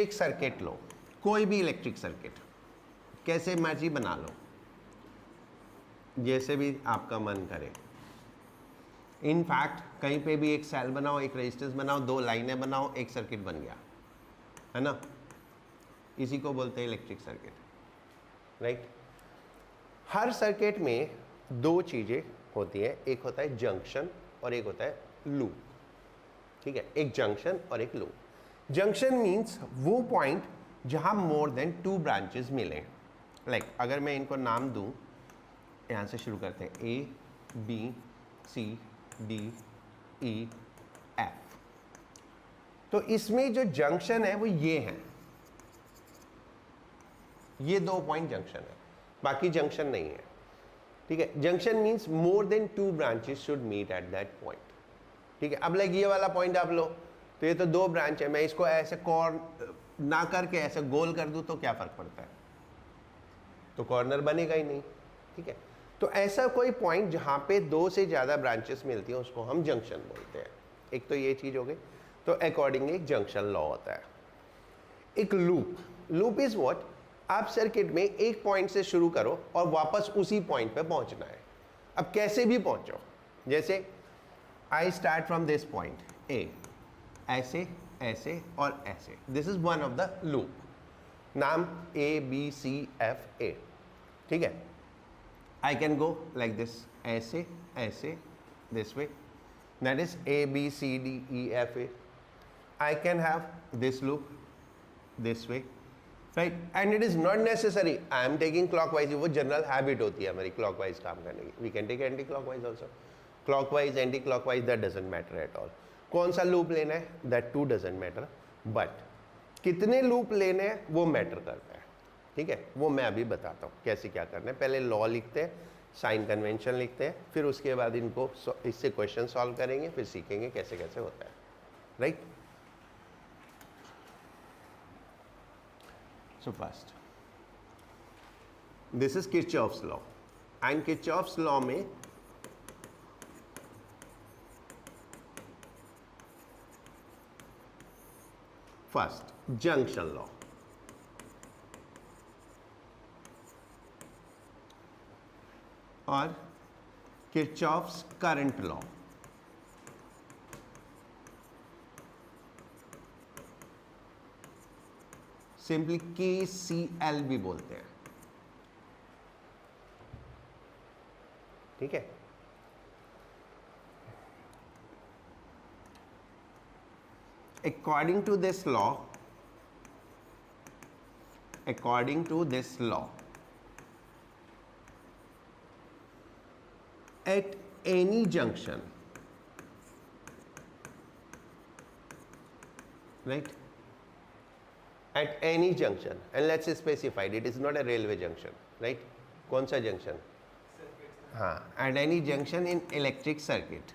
एक सर्किट लो, कोई भी इलेक्ट्रिक सर्किट कैसे मर्जी बना लो, जैसे भी आपका मन करे। इनफैक्ट कहीं पे भी एक सेल बनाओ, एक रेजिस्टेंस बनाओ, दो लाइनें बनाओ, एक सर्किट बन गया, है ना। इसी को बोलते हैं इलेक्ट्रिक सर्किट, राइट। हर सर्किट में दो चीजें होती हैं, एक होता है जंक्शन और एक होता है लूप, ठीक है। एक जंक्शन और एक लूप। जंक्शन मीन्स वो पॉइंट जहां मोर देन टू ब्रांचेस मिले। लाइक अगर मैं इनको नाम दूं, यहां से शुरू करते हैं, A B C D E F. तो इसमें जो जंक्शन है वो ये है, ये दो पॉइंट जंक्शन है, बाकी जंक्शन नहीं है, ठीक है। Junction means more than two branches should meet at that point, ठीक है। अब लाइक ये वाला पॉइंट आप लो, तो ये तो दो ब्रांच है, मैं इसको ऐसे कॉर्नर ना करके ऐसे गोल कर दूं तो क्या फर्क पड़ता है, तो कॉर्नर बनेगा ही नहीं, ठीक है। तो ऐसा कोई पॉइंट जहां पे दो से ज्यादा ब्रांचेस मिलती हैं उसको हम जंक्शन बोलते हैं। एक तो ये चीज हो गई, तो अकॉर्डिंगली एक जंक्शन लॉ होता है। एक लूप, लूप इज व्हाट, आप सर्किट में एक पॉइंट से शुरू करो और वापस उसी पॉइंट पे पहुंचना है। अब कैसे भी पहुंचो, जैसे I start from this point A, ऐसे ऐसे और ऐसे, this is one of the loop, नाम A B C F A, ठीक है। I can go like this, ऐसे ऐसे, this way, that is A B C D E F A. I can have this loop this way, right. And it is not necessary I am taking clockwise, वो general habit होती है हमारी clockwise काम करने की। We can take anti clockwise also, clockwise anti clockwise, that doesn't matter at all. कौन सा loop लेना है, that too doesn't matter, but कितने लूप लेने हैं वो मैटर करता है, ठीक है। वो मैं अभी बताता हूँ कैसे क्या करना है। पहले लॉ लिखते हैं, साइन कन्वेंशन लिखते हैं, फिर उसके बाद इनको इससे क्वेश्चन सॉल्व करेंगे, फिर सीखेंगे कैसे कैसे होता है, right. So first, this is Kirchhoff's law, and Kirchhoff's law में first junction law, और Kirchhoff's current law, simply KCL भी बोलते हैं, ठीक है। According to this law, at any junction, right, at any junction, and let's specify it is not a railway junction, right, कौन सा junction, हाँ, at any junction in electric circuit,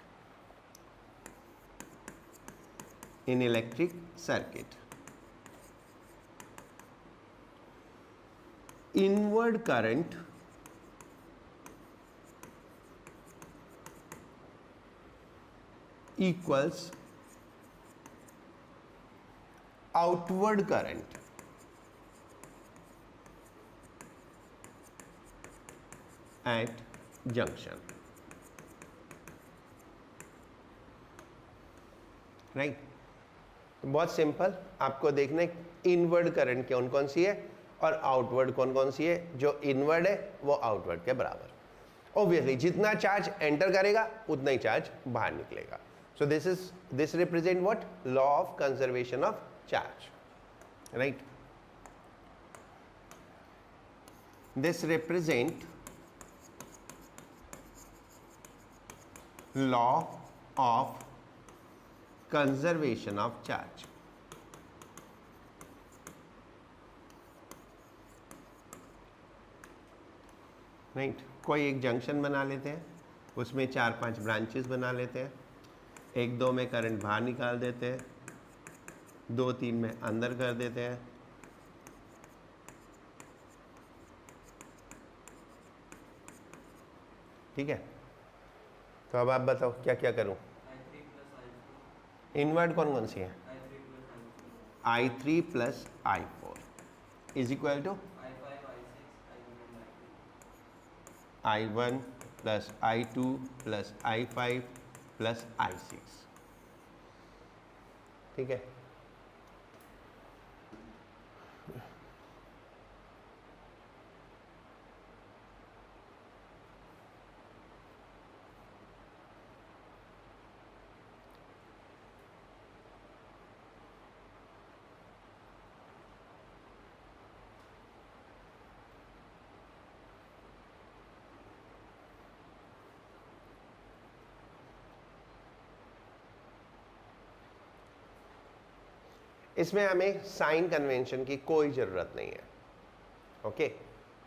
inward current equals outward current at junction, right. तो बहुत simple, आपको देखना है inward current कौन कौन सी है और आउटवर्ड कौन कौन सी है। जो इनवर्ड है वो आउटवर्ड के बराबर, ऑब्वियसली जितना चार्ज एंटर करेगा उतना ही चार्ज बाहर निकलेगा। So this represent what, law of conservation of charge, right? This represent law of conservation of charge, right? कोई एक जंक्शन बना लेते हैं, उसमें 4-5 ब्रांचेस बना लेते हैं, 1-2 में करंट बाहर निकाल देते हैं, 2-3 में अंदर कर देते हैं, ठीक है। तो अब आप बताओ क्या क्या करूं। इनवर्ड कौन कौन सी है, I3 plus I4 is equal to I1 plus I2 plus I5 plus I6. ठीक है. इसमें हमें साइन कन्वेंशन की कोई ज़रूरत नहीं है, ओके,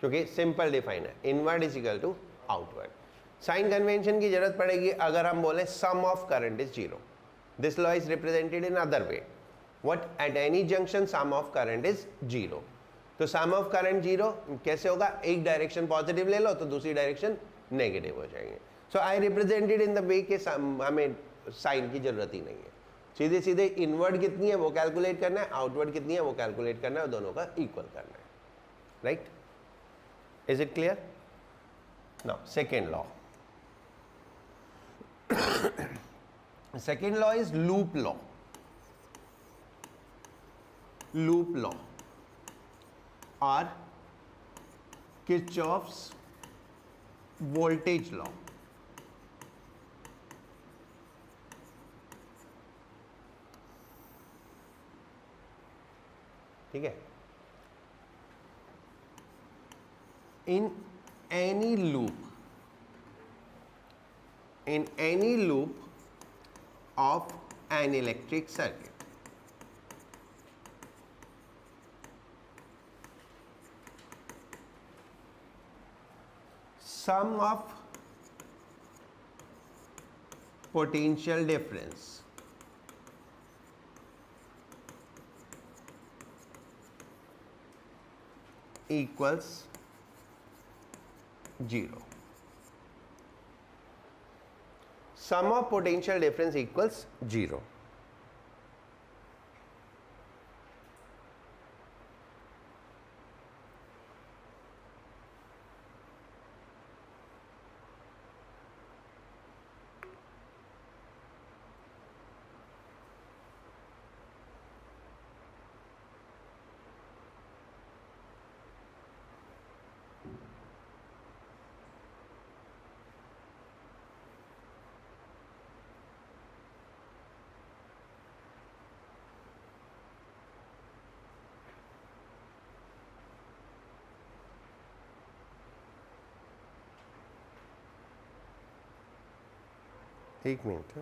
क्योंकि सिंपल डिफाइन है, inward is equal to outward. Sign convention की जरूरत पड़ेगी अगर हम बोले sum of current is zero. This law is represented in other way. What at any junction sum of current is zero. तो sum of current zero कैसे होगा? एक डायरेक्शन पॉजिटिव ले लो तो दूसरी डायरेक्शन नेगेटिव हो जाएंगे. सो I represented in the way के हमें साइन की जरूरत ही नहीं है. सीधे सीधे इनवर्ड कितनी है वो कैलकुलेट करना है, आउटवर्ड कितनी है वो कैलकुलेट करना है, और दोनों का इक्वल करना है. Right? Is it clear? Now second law. Second law is loop law. Loop law और किरचॉफ्स वोल्टेज लॉ. ठीक है. In any loop of an electric circuit, sum of potential difference equals 0. Sum of potential difference equals 0. एक minute.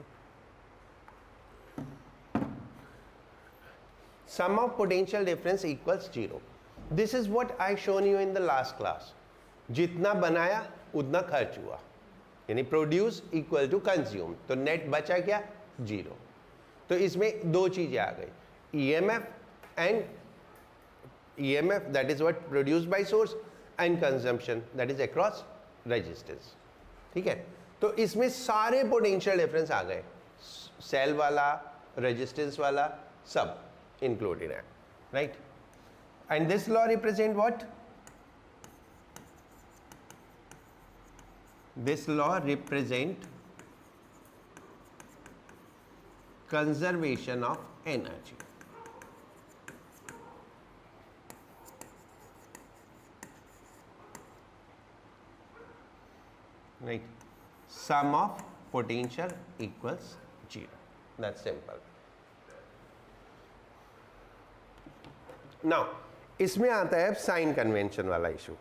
Sum of potential difference equals 0. This is what I shown you in the last class. जितना बनाया उतना खर्च हुआ, यानी produce equal to consume, तो net बचा क्या? 0. तो इसमें दो चीजें आ गई, EMF and EMF that is what produced by source and consumption that is across resistance. ठीक है. तो इसमें सारे पोटेंशियल डिफरेंस आ गए, सेल वाला, रेजिस्टेंस वाला, सब इंक्लूडेड है. Right? And this law represent what? This law represent conservation of energy. Right? Sum of potential equals 0. That's simple. Now, इसमें आता है साइन कन्वेंशन वाला issue.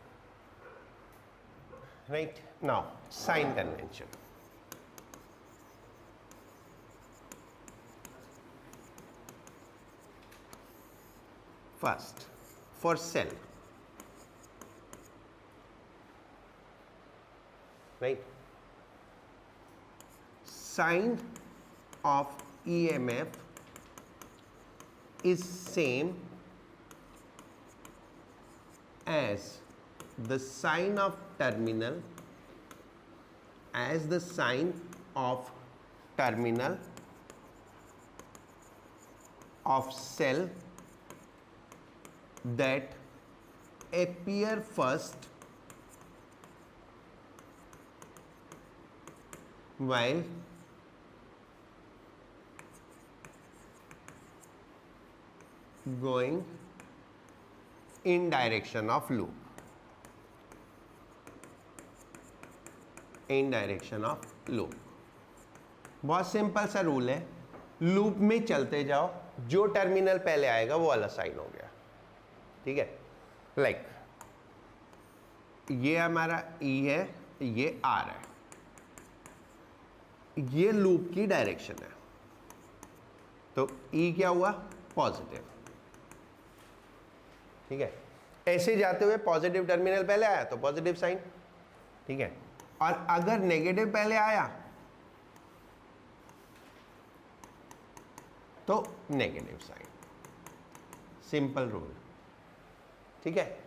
Right? Now sine convention. First, for cell. Right? Sign of EMF is same as the sign of terminal of cell that appear first while going in direction of loop, in direction of loop। बहुत simple सा rule है, loop में चलते जाओ, जो terminal पहले आएगा वो वाला साइन हो गया, ठीक है। लाइक ये हमारा E है, ये R है, ये लूप की डायरेक्शन है, तो E क्या हुआ, पॉजिटिव, ठीक है। ऐसे जाते हुए पॉजिटिव टर्मिनल पहले आया तो पॉजिटिव साइन, ठीक है। और अगर नेगेटिव पहले आया तो नेगेटिव साइन, सिंपल रूल, ठीक है।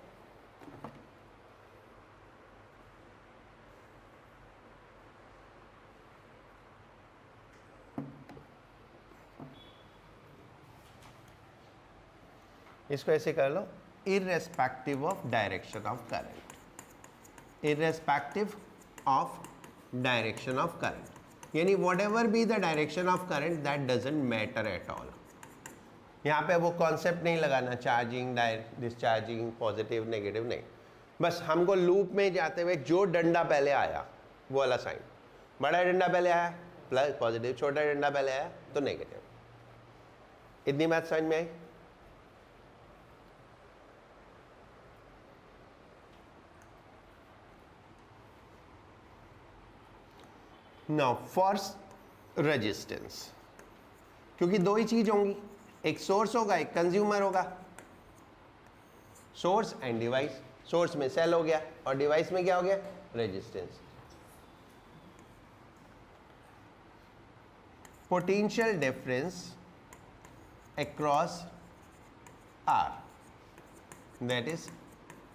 इसको ऐसे कर लो, irrespective of direction of current, irrespective of direction of current, यानी whatever be the direction of current that doesn't matter at all। यहाँ पे वो कॉन्सेप्ट नहीं लगाना चार्जिंग डिस्चार्जिंग पॉजिटिव नेगेटिव, नहीं, बस हमको लूप में जाते हुए जो डंडा पहले आया वो वाला साइन, बड़ा डंडा पहले आया प्लस पॉजिटिव, छोटा डंडा पहले आया तो नेगेटिव। इतनी बात समझ में आई? नाउ फॉर रेजिस्टेंस, क्योंकि दो ही चीज होंगी, एक सोर्स होगा एक कंज्यूमर होगा, सोर्स एंड डिवाइस। सोर्स में सेल हो गया और डिवाइस में क्या हो गया, resistance. Potential difference across R, that is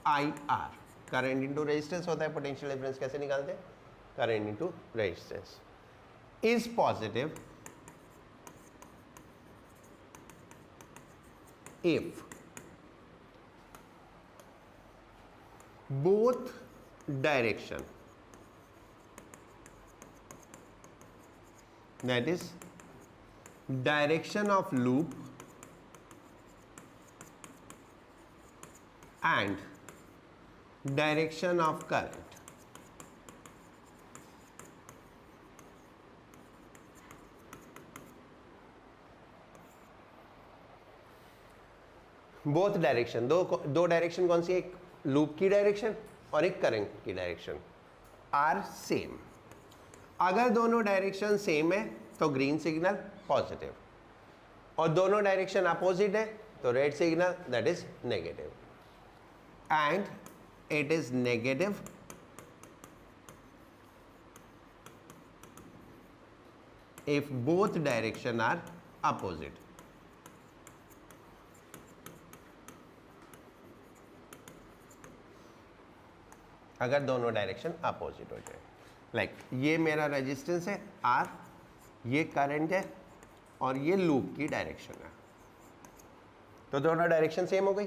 I R, current into resistance होता है। पोटेंशियल डिफरेंस कैसे निकालते हैं, current into resistance, is positive if both direction, that is direction of loop and direction of current both direction, दो direction कौन सी, एक loop की direction और एक करंट की डायरेक्शन, आर सेम। अगर दोनों डायरेक्शन सेम है तो ग्रीन सिग्नल पॉजिटिव, और दोनों डायरेक्शन अपोजिट है तो red signal that is negative, and it is negative if both direction are opposite. अगर दोनों डायरेक्शन अपोजिट हो जाए, लाइक ये मेरा रेजिस्टेंस है आर, ये करंट है और ये लूप की डायरेक्शन है, तो दोनों डायरेक्शन सेम हो गई,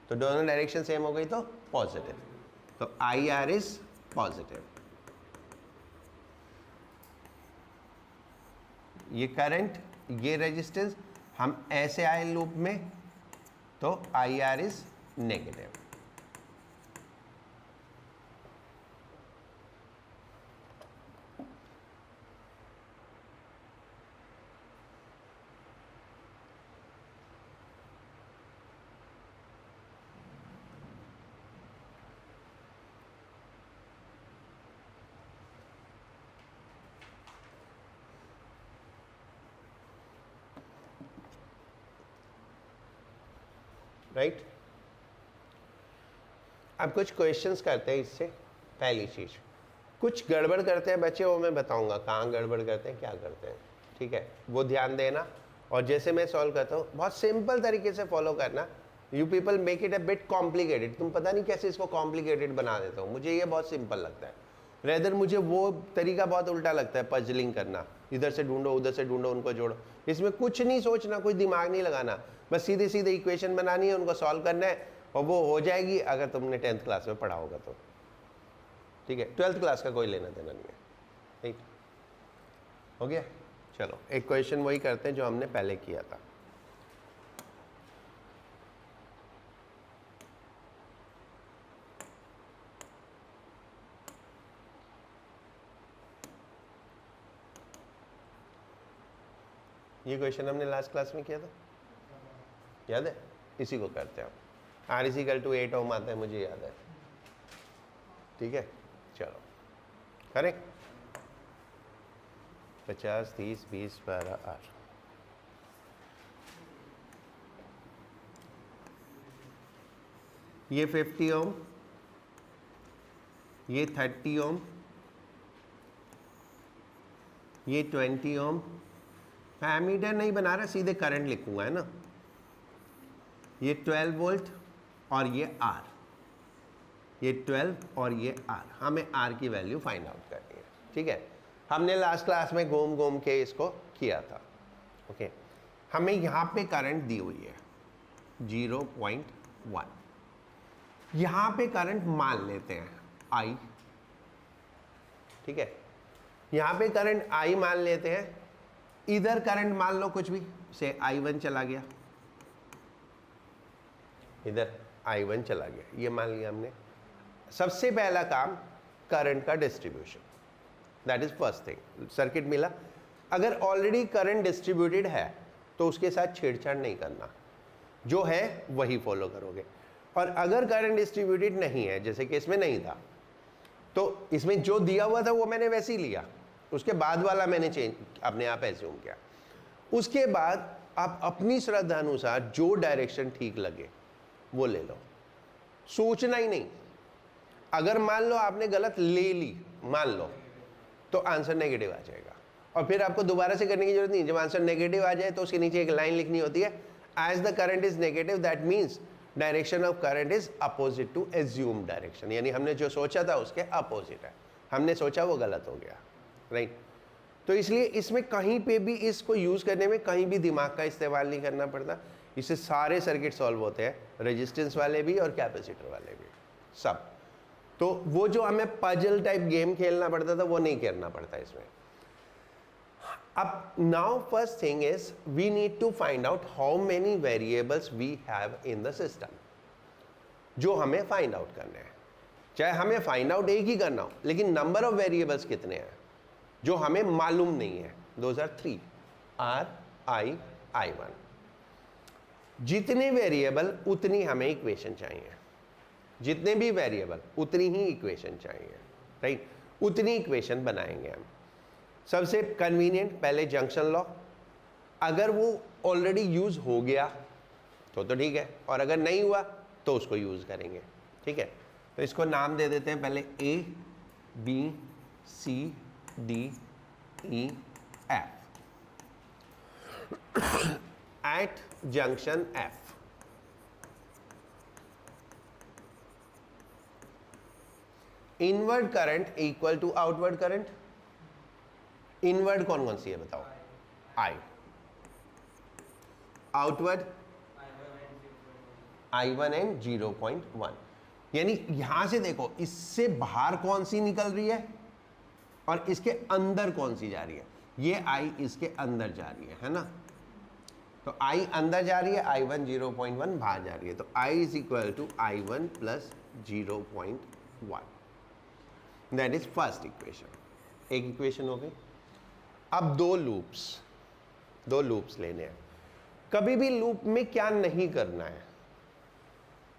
तो दोनों डायरेक्शन सेम हो गई तो पॉजिटिव, तो आई आर इज पॉजिटिव। ये करंट ये रेजिस्टेंस हम ऐसे आए लूप में तो I R is negative. Right, अब कुछ क्वेश्चंस करते हैं इससे। पहली चीज, कुछ गड़बड़ करते हैं बच्चे, वो मैं बताऊंगा कहाँ गड़बड़ करते हैं क्या करते हैं, ठीक है, वो ध्यान देना। और जैसे मैं सॉल्व करता हूँ बहुत सिंपल तरीके से फॉलो करना। You people make it a bit complicated, तुम पता नहीं कैसे इसको कॉम्प्लिकेटेड बना देते हो, मुझे ये बहुत सिंपल लगता है। रेदर मुझे वो तरीका बहुत उल्टा लगता है, पजलिंग करना, इधर से ढूंढो उधर से ढूंढो उनको जोड़ो। इसमें कुछ नहीं सोचना, कुछ दिमाग नहीं लगाना, बस सीधे सीधे इक्वेशन बनानी है, उनको सॉल्व करना है और वो हो जाएगी अगर तुमने 10th क्लास में पढ़ा होगा तो। ठीक है, 12th क्लास का कोई लेना देना नहीं है। ठीक हो गया। चलो एक क्वेश्चन वही करते हैं जो हमने पहले किया था। ये क्वेश्चन हमने लास्ट क्लास में किया था, याद है? इसी को करते हैं हम। आर इज इक्वल टू 8 ओम आता है, मुझे याद है। ठीक है, चलो करें। 50, 30, 20, 12, 8। ये 50 ओम, ये 30 ओम, ये 20 ओम। मैं एमीटर नहीं बना रहा, सीधे करंट लिखूंगा, है ना। ये 12 वोल्ट और ये आर, ये 12 और ये आर। हमें आर की वैल्यू फाइंड आउट करनी है। ठीक है, हमने लास्ट क्लास में घूम घूम के इसको किया था। ओके, हमें यहाँ पे करंट दी हुई है 0.1। यहाँ पे करंट मान लेते हैं आई। ठीक है, यहाँ पे करंट आई मान लेते हैं। इधर करंट मान लो कुछ भी, से I1 चला गया, इधर I1 चला गया, ये मान लिया हमने। सबसे पहला काम करंट का distribution, that is first thing. Circuit मिला, अगर ऑलरेडी करंट डिस्ट्रीब्यूटेड है तो उसके साथ छेड़छाड़ नहीं करना, जो है वही फॉलो करोगे। और अगर करंट डिस्ट्रीब्यूटेड नहीं है, जैसे कि इसमें नहीं था, तो इसमें जो दिया हुआ था वो मैंने वैसे ही लिया, उसके बाद वाला मैंने चेंज अपने आप एज्यूम किया। उसके बाद आप अपनी श्रद्धा अनुसार जो डायरेक्शन ठीक लगे वो ले लो, सोचना ही नहीं। अगर मान लो आपने गलत ले ली, मान लो, तो आंसर नेगेटिव आ जाएगा और फिर आपको दोबारा से करने की जरूरत नहीं। जब आंसर नेगेटिव आ जाए तो उसके नीचे एक लाइन लिखनी होती है, as the current is negative that means direction of current is opposite to assume direction. यानी हमने जो सोचा था उसके अपोजिट है, हमने सोचा वो गलत हो गया, राइट। तो इसलिए इसमें कहीं पे भी इसको यूज करने में कहीं भी दिमाग का इस्तेमाल नहीं करना पड़ता। इससे सारे सर्किट सॉल्व होते हैं, रेजिस्टेंस वाले भी और कैपेसिटर वाले भी, सब। तो वो जो हमें पजल टाइप गेम खेलना पड़ता था वो नहीं करना पड़ता इसमें। अब now first thing is we need to find out how many variables we have in the system, जो हमें फाइंड आउट करने हैं। चाहे हमें फाइंड आउट एक ही करना हो, लेकिन नंबर ऑफ वेरिएबल्स कितने हैं जो हमें मालूम नहीं है। Those are 3, R, I, I1। जितने वेरिएबल उतनी हमें इक्वेशन चाहिए, जितने भी वेरिएबल उतनी ही इक्वेशन चाहिए, राइट। उतनी इक्वेशन बनाएंगे हम। सबसे कन्वीनियंट पहले जंक्शन लॉ, अगर वो ऑलरेडी यूज हो गया तो ठीक है, और अगर नहीं हुआ तो उसको यूज करेंगे। ठीक है, तो इसको नाम दे देते हैं पहले A, B, C, D, E, F। At junction F inward current equal to outward current. Inward कौन कौन सी है बताओ? I। Outward I1 and 0.1। यानी यहां से देखो, इससे बाहर कौन सी निकल रही है और इसके अंदर कौन सी जा रही है। ये I इसके अंदर जा रही है ना। तो I अंदर जा रही है, I1 0.1 बाहर जा रही है। तो I is equal to I1 plus 0.1। That is first equation. एक इक्वेशन हो गई। अब दो लूप्स लेने हैं। कभी भी लूप में क्या नहीं करना है,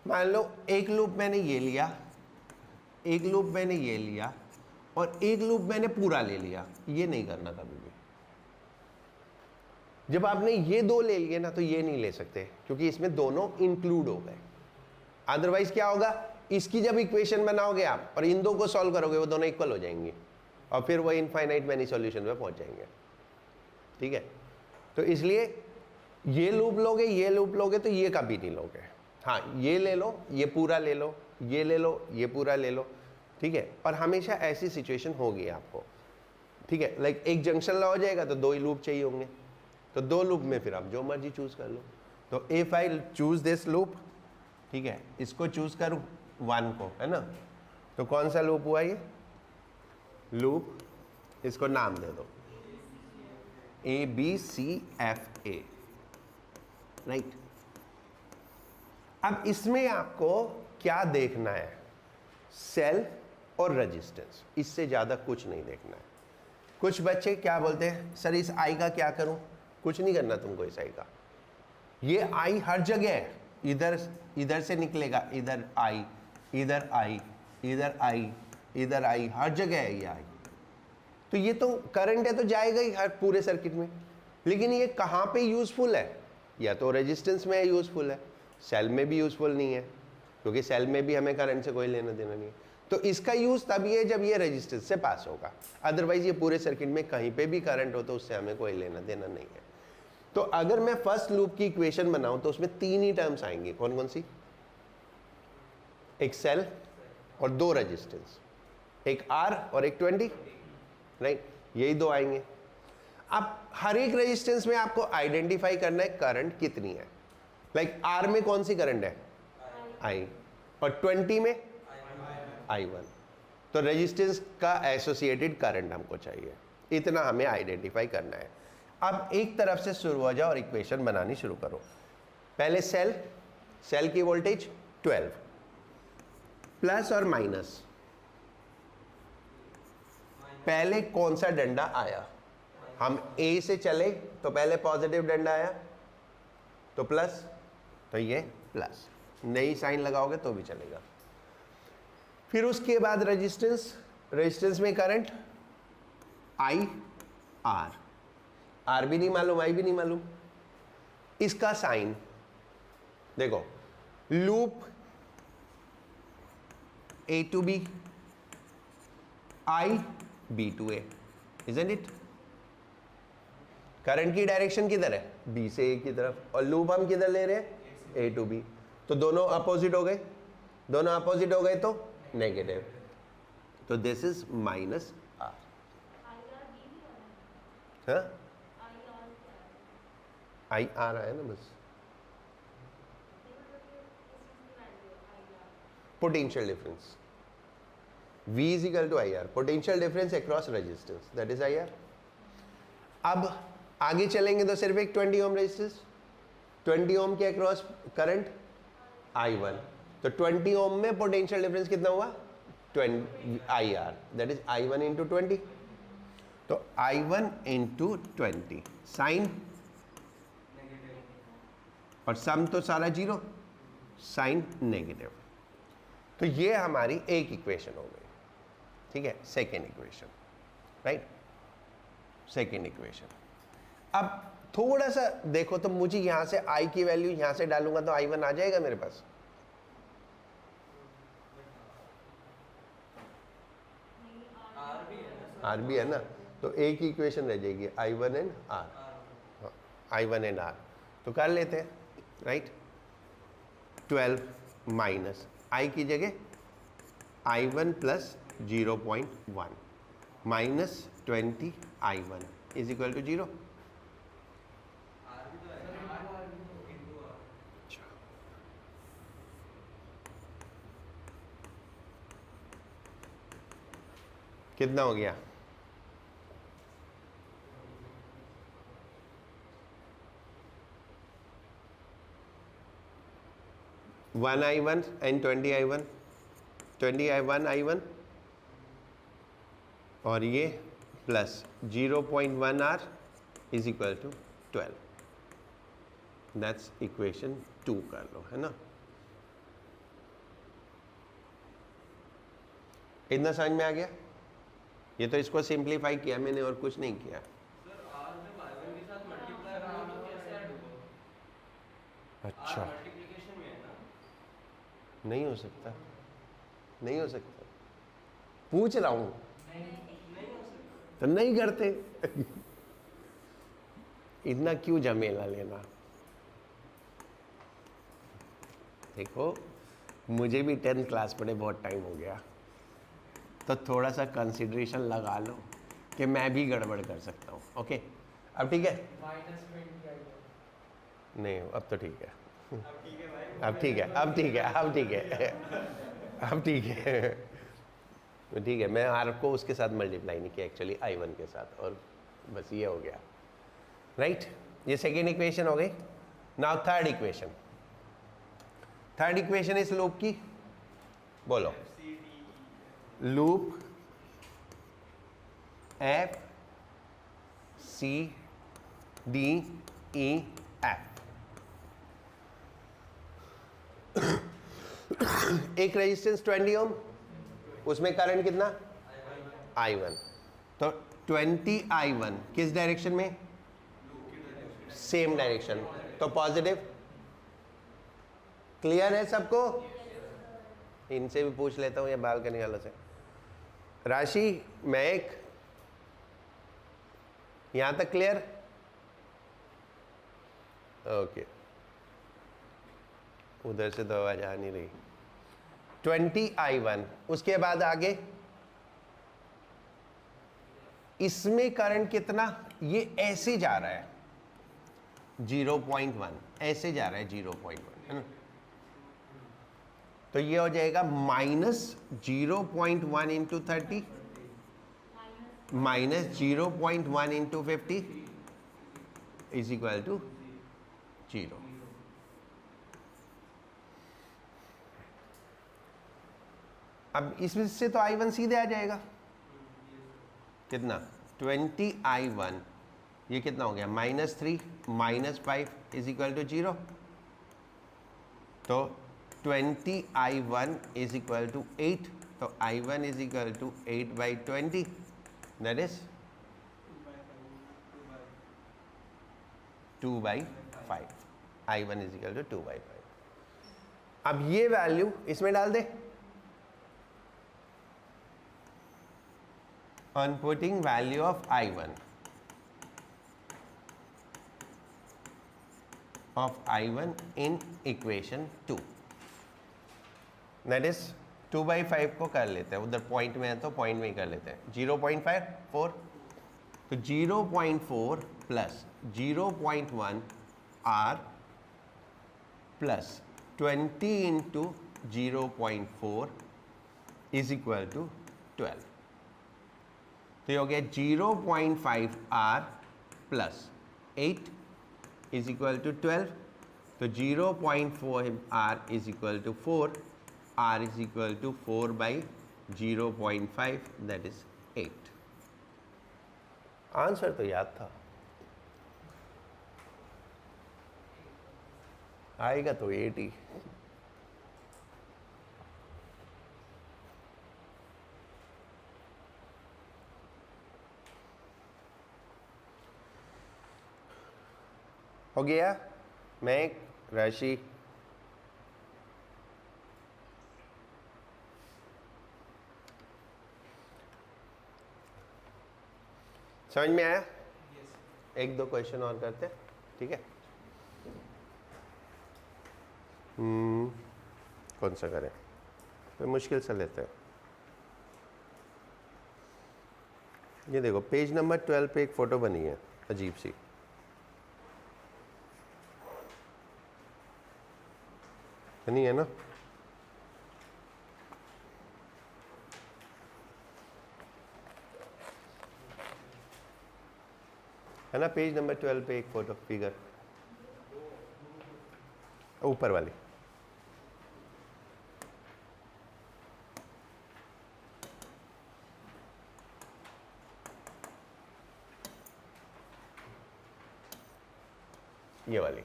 मान लो एक लूप मैंने ये लिया, एक लूप मैंने ये लिया और एक लूप मैंने पूरा ले लिया, ये नहीं करना कभी भी। जब आपने ये दो ले लिए ना तो ये नहीं ले सकते, क्योंकि इसमें दोनों इंक्लूड हो गए। अदरवाइज क्या होगा, इसकी जब इक्वेशन बनाओगे आप और इन दो को सॉल्व करोगे, वो दोनों इक्वल हो जाएंगे और फिर वो इनफाइनाइट मैनी सॉल्यूशन पे पहुंच जाएंगे। ठीक है, तो इसलिए ये लूप लोगे, ये लूप लोगे तो ये कभी नहीं लोगे। हाँ, ये ले लो, ये पूरा ले लो, ये ले लो, ये पूरा ले लो। ठीक है, और हमेशा ऐसी सिचुएशन होगी आपको। ठीक है, लाइक एक जंक्शन ला हो जाएगा तो दो ही लूप चाहिए होंगे, तो दो लूप में फिर आप जो मर्जी चूज कर लो। तो if I choose this loop, ठीक है, इसको चूज करूं 1 को, है ना, तो कौन सा लूप हुआ ये लूप, इसको नाम दे दो ABCFA, राइट। अब इसमें आपको क्या देखना है, सेल और रेजिस्टेंस, इससे ज्यादा कुछ नहीं देखना है। कुछ बच्चे क्या बोलते हैं, सर इस आई का क्या करूं, कुछ नहीं करना तुमको इस आई का, ये आई हर जगह है, इधर से निकलेगा, इधर आई, इधर आई, इधर आई, इधर आई, हर जगह है ये आई। तो ये तो करंट है तो जाएगा ही हर पूरे सर्किट में, लेकिन ये कहाँ पे यूजफुल है, या तो रेजिस्टेंस में यूजफुल है, सेल में भी यूजफुल नहीं है, क्योंकि सेल में भी हमें करंट से कोई लेना देना नहीं है। तो इसका यूज तभी है जब ये रेजिस्टेंस से पास होगा, अदरवाइज ये पूरे सर्किट में कहीं पे भी करंट हो तो उससे हमें कोई लेना देना नहीं है। तो अगर मैं फर्स्ट लूप की इक्वेशन बनाऊं तो उसमें 3 ही टर्म्स आएंगी, कौन कौन सी, एक सेल और 2 रेजिस्टेंस, एक आर और एक 20, राइट, यही 2 आएंगे। अब हर एक रेजिस्टेंस में आपको आइडेंटिफाई करना है करंट कितनी है, लाइक आर में कौन सी करंट है, आई, और 20 में I1, तो रेजिस्टेंस का एसोसिएटेड करंट हमको चाहिए, इतना हमें आइडेंटिफाई करना है। अब एक तरफ से शुरू हो जाओ और इक्वेशन बनानी शुरू करो। पहले सेल की वोल्टेज 12, प्लस और माइनस, पहले कौन सा डंडा आया, हम ए से चले तो पहले पॉजिटिव डंडा आया तो प्लस, तो ये प्लस, नई साइन लगाओगे तो भी चलेगा। फिर उसके बाद रेजिस्टेंस में करंट आई आर भी नहीं मालूम, आई भी नहीं मालूम, इसका साइन देखो, loop A to B, I B to A, isn't it? Current की डायरेक्शन किधर है, B से A की तरफ, और लूप हम किधर ले रहे हैं, A to B, तो दोनों अपोजिट हो गए, दोनों अपोजिट हो गए तो नेगेटिव, तो दिस इज माइनस आर। हाँ, आई आर आया ना बस, potential difference V is equal to IR, potential difference across resistance, that is IR। अब आगे चलेंगे तो सिर्फ एक 20 ओम रेजिस्टेंस, 20 ओम के अक्रॉस करंट I1, तो 20 ओम में पोटेंशियल डिफरेंस कितना हुआ, 20 IR, that is I1 into 20, तो I1 इंटू 20, साइन और सम तो सारा जीरो, साइन नेगेटिव, तो ये हमारी एक इक्वेशन हो गई, ठीक है, second equation, right, second equation. अब थोड़ा सा देखो तो मुझे यहां से I की वैल्यू यहां से डालूंगा तो I1 आ जाएगा मेरे पास, आर भी है ना, तो एक ही इक्वेशन रह जाएगी I1 and are, I1 and are, तो कर लेते हैं, राइट। 12 माइनस I की जगह I1 plus 0.1 minus 20 I1 is equal to 0। कितना हो गया, one I1 and 20 I1, 20 I1 और ये plus 0.1 R is equal to 12, that's equation 2 कर लो, है ना। इतना समझ में आ गया, ये तो इसको सिंप्लीफाई किया मैंने और कुछ नहीं किया। अच्छा, नहीं हो सकता, नहीं हो सकता, पूछ रहा हूं, तो नहीं करते इतना क्यों झमेला लेना। देखो मुझे भी 10th क्लास पढ़े बहुत टाइम हो गया, तो थोड़ा सा कंसिडरेशन लगा लो कि मैं भी गड़बड़ कर सकता हूँ। ओके, अब ठीक है, नहीं अब तो ठीक है, अब ठीक है, अब ठीक है, अब ठीक है, अब ठीक है, ठीक है। मैं आर को उसके साथ मल्टीप्लाई नहीं किया एक्चुअली, I1 के साथ, और बस ये हो गया, राइट। ये सेकेंड इक्वेशन हो गई। Now third equation, third equation इस लूप की, बोलो। Loop F C D E F, एक रेजिस्टेंस 20 ओम, उसमें करंट कितना, I1। तो 20 I1 किस डायरेक्शन में, सेम डायरेक्शन, तो पॉजिटिव। क्लियर है सबको? इनसे भी पूछ लेता हूं या बालकनी वालों से। राशि, महक, यहां तक क्लियर? ओके, उधर से तो आवाज आ नहीं रही। 20 I1, उसके बाद आगे इसमें करंट कितना, ये ऐसे जा रहा है 0.1, ऐसे जा रहा है 0.1, है ना। तो ये हो जाएगा -0.1 into 30 -0.1 into 50 is equal to 0। अब इसमें से तो I1 सीधे आ जाएगा, कितना, 20 I1, ये कितना हो गया, -3 -5 इज इक्वल टू 0। तो 20 I1 इज इक्वल टू 8, तो I1 is equal to 8/20, that is 2/5। I1 is equal to 2/5। अब ये वैल्यू इसमें डाल दे। On putting value of I1 in equation 2, that is 2/5 को कर लेते हैं, उधर पॉइंट में है तो पॉइंट में ही कर लेते हैं। 0.4, तो 0.4 plus 0.1 R plus 20 into 0.4 is equal to 12। तो ये हो गया 0.5 R plus 8 is equal to 12। तो 0.4 R is equal to 4, R is equal to 4/0.5, that is 8। Answer तो याद था, आएगा तो 8 ही। हो गया। मैं राशि, समझ में आया? एक दो क्वेश्चन और करते हैं, ठीक है। कौन सा करें, तो मुश्किल से लेते हैं। ये देखो पेज नंबर 12 पे एक फोटो बनी है अजीब सी, नहीं है ना? है ना, पेज नंबर 12 पे एक फोटो फिगर, ऊपर वाली। ये वाली,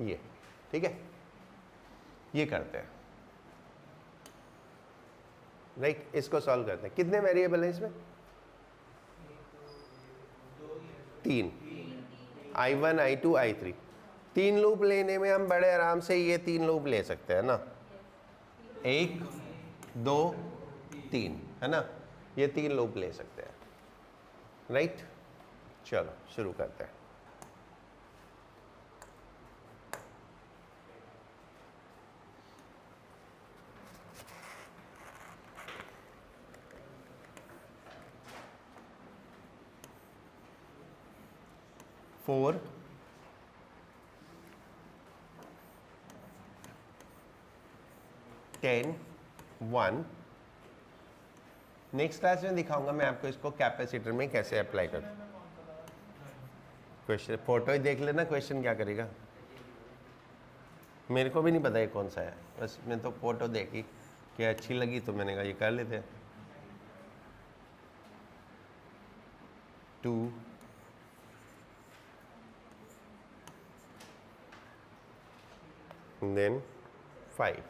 ये, ठीक है। ये करते हैं, राइट। इसको सॉल्व करते हैं। कितने वेरिएबल हैं इसमें? 3, I1 I2 I3। 3 लूप लेने में हम बड़े आराम से ये 3 लूप ले सकते हैं ना, 1 2 3, है ना। ये 3 लूप ले सकते हैं, राइट। चलो शुरू करते हैं। 4 10 1। नेक्स्ट क्लास में दिखाऊंगा मैं आपको इसको कैपेसिटर में कैसे अप्लाई कर। क्वेश्चन फोटो ही देख लेना, क्वेश्चन क्या करेगा मेरे को भी नहीं पता ये कौन सा है, बस मैं तो फोटो देखी कि अच्छी लगी तो मैंने कहा ये कर लेते हैं। 2 then 5।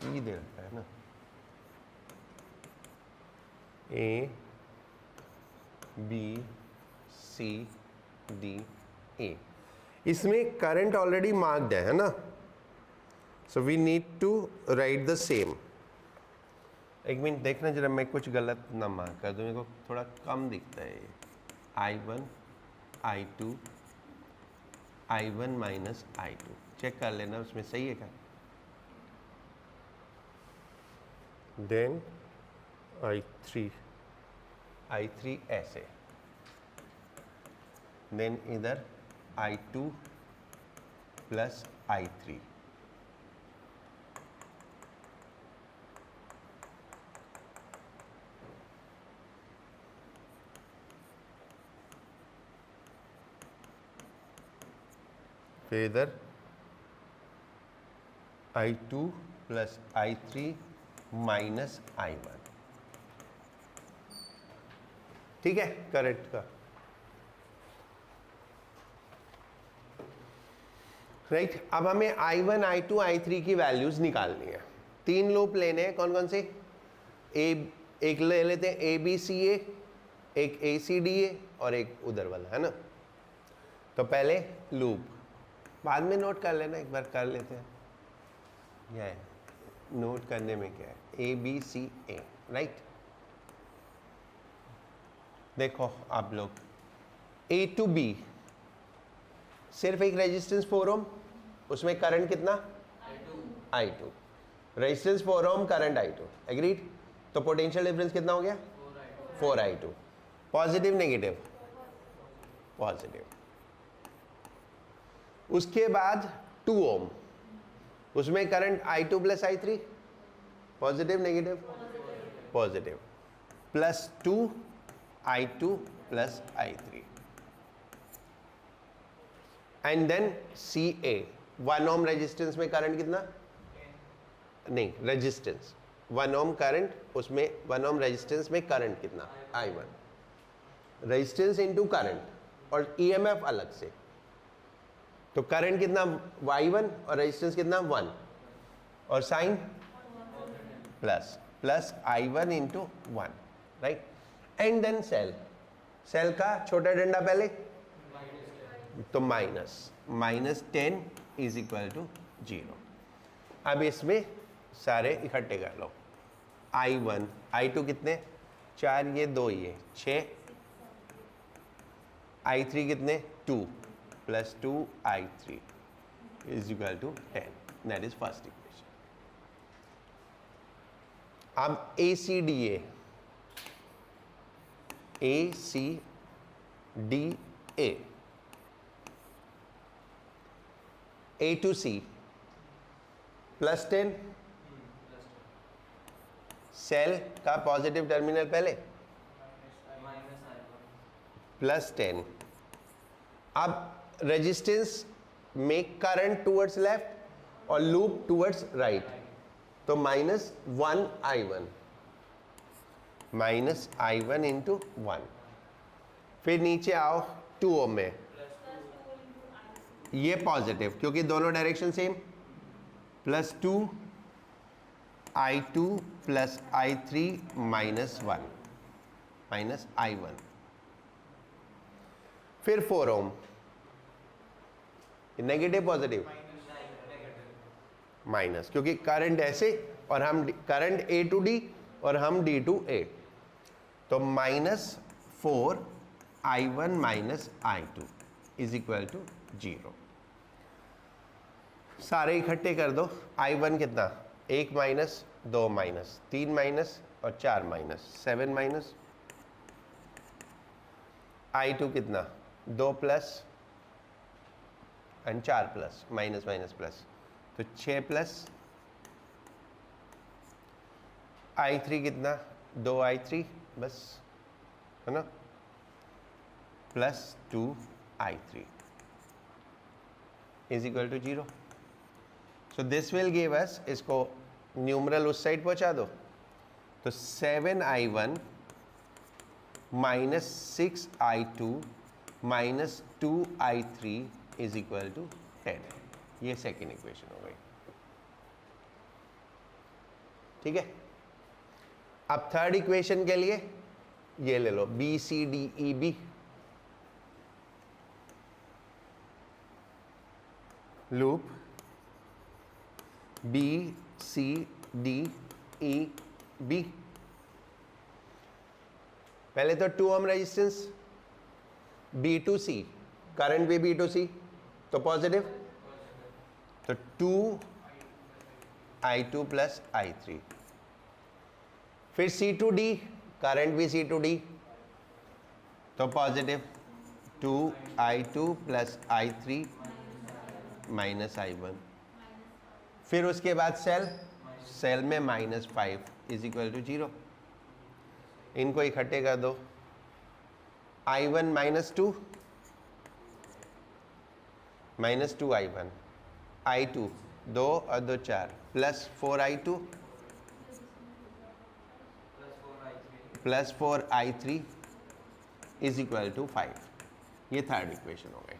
ई दे रखा है ना, ए बी सी डी ए। इसमें करंट ऑलरेडी मार्क्ड है ना, so we need to write the same. एक मिनट देखना जरा, मैं कुछ गलत ना मार्क कर दूँ, मेरे को थोड़ा कम दिखता है ये। I1 I2 I1 minus I2 check कर लेना उसमें सही है क्या। देन I3 ऐसे, देन इधर I2 प्लस I3। फिर इधर I2 plus I3 minus I1। ठीक है, करेक्ट का राइट। अब हमें I1 I2 I3 की वैल्यूज निकालनी है। 3 लूप लेने हैं, कौन कौन से? एक ले लेते हैं ABCA, एक ACDA और एक उधर वाला है ना। तो पहले लूप, बाद में नोट कर लेना, एक बार कर लेते हैं। यह है नोट करने में क्या है, ABCA राइट। देखो आप लोग A to B सिर्फ एक रेजिस्टेंस 4 ओम, उसमें करंट कितना? I2। Resistance 4 ohm, current I2, agreed. तो पोटेंशियल डिफरेंस कितना हो गया? 4I2। Positive negative? पॉजिटिव। उसके बाद 2 ओम, उसमें current I2 plus I3, positive negative? Positive. Plus 2 I2 plus I3। And then CA 1 ohm resistance में करंट कितना? नहीं, रेजिस्टेंस 1 ओम करंट, उसमें 1 ओम रेजिस्टेंस में करंट कितना? I1। रेजिस्टेंस इनटू करंट और EMF अलग से, तो करंट कितना? Y1 और रेजिस्टेंस कितना? 1 और sign plus I1 into 1 right. And then cell का छोटा डंडा पहले, तो माइनस 10 इज इक्वल टू 0। अब इसमें सारे इकट्ठे कर लो। I1 I2 कितने? 4, ये 2, ये 6। I3 कितने? 2 plus 2 I3 is equal to 10। That is first equation. अब ACDA A to C plus 10, cell का पॉजिटिव टर्मिनल पहले, प्लस 10। अब रेजिस्टेंस में करंट टूवर्ड्स लेफ्ट और लूप टूवर्ड्स राइट, तो माइनस I1 इंटू 1। फिर नीचे आओ 2 ओम में, ये पॉजिटिव क्योंकि दोनों direction same, plus 2 I2 plus I3 minus 1 minus I1। फिर 4 ओम, नेगेटिव पॉजिटिव? माइनस, क्योंकि करंट ऐसे और हम करंट A टू D और हम D टू A, तो minus 4 I1 minus I2 is equal to 0। सारे इकट्ठे कर दो। I1 कितना, 1 माइनस 2 माइनस 3 माइनस और 4 माइनस 7 माइनस। I2 कितना, 2 plus and 4 plus, minus minus plus, तो 6 प्लस। I3 कितना, 2 I3 बस, है ना, plus 2 I3 is equal to 0। So this will give us, इसको न्यूमरल उस साइड पहुंचा दो, तो 7I1 minus 6I2 minus 2I3 is equal to 10। ये सेकेंड इक्वेशन हो गई। ठीक है, अब थर्ड इक्वेशन के लिए ये ले लो, B C D E B. Loop B C D E B. पहले तो 2 ohm resistance, B to C, current भी बी टू सी, तो पॉजिटिव, तो 2I2 प्लस I3। फिर सी टू डी, करंट भी सी टू डी, तो positive, 2I2 plus I3 minus I1। फिर उसके बाद सेल में -5 इज इक्वल टू 0। इनको इकट्ठे कर दो, I1 minus 2 minus 2I1, I2 2 और 2 4 plus 4I2 plus 4I3 is equal to 5। ये थर्ड इक्वेशन हो गई।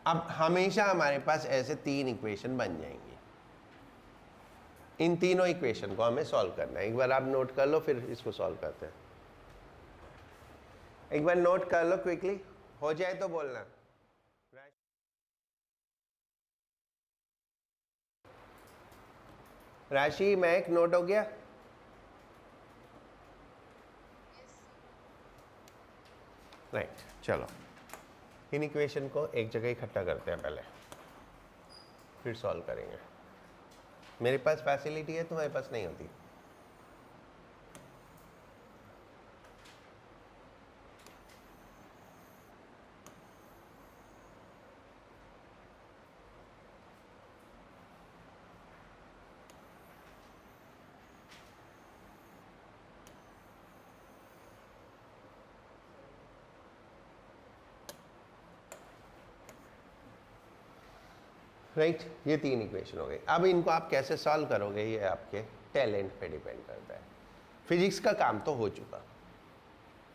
अब हमेशा हमारे पास ऐसे 3 इक्वेशन बन जाएंगी। इन तीनों इक्वेशन को हमें सॉल्व करना है। एक बार आप नोट कर लो, फिर इसको सॉल्व करते हैं। एक बार नोट कर लो क्विकली, हो जाए तो बोलना। राशि, मैं एक नोट हो गया? राइट, चलो इन इक्वेशन को एक जगह इकट्ठा करते हैं पहले, फिर सॉल्व करेंगे। मेरे पास फैसिलिटी है, तुम्हारे पास नहीं होती। राइट, ये 3 इक्वेशन हो गई। अब इनको आप कैसे सॉल्व करोगे, ये आपके टैलेंट पे डिपेंड करता है। फिजिक्स का काम तो हो चुका,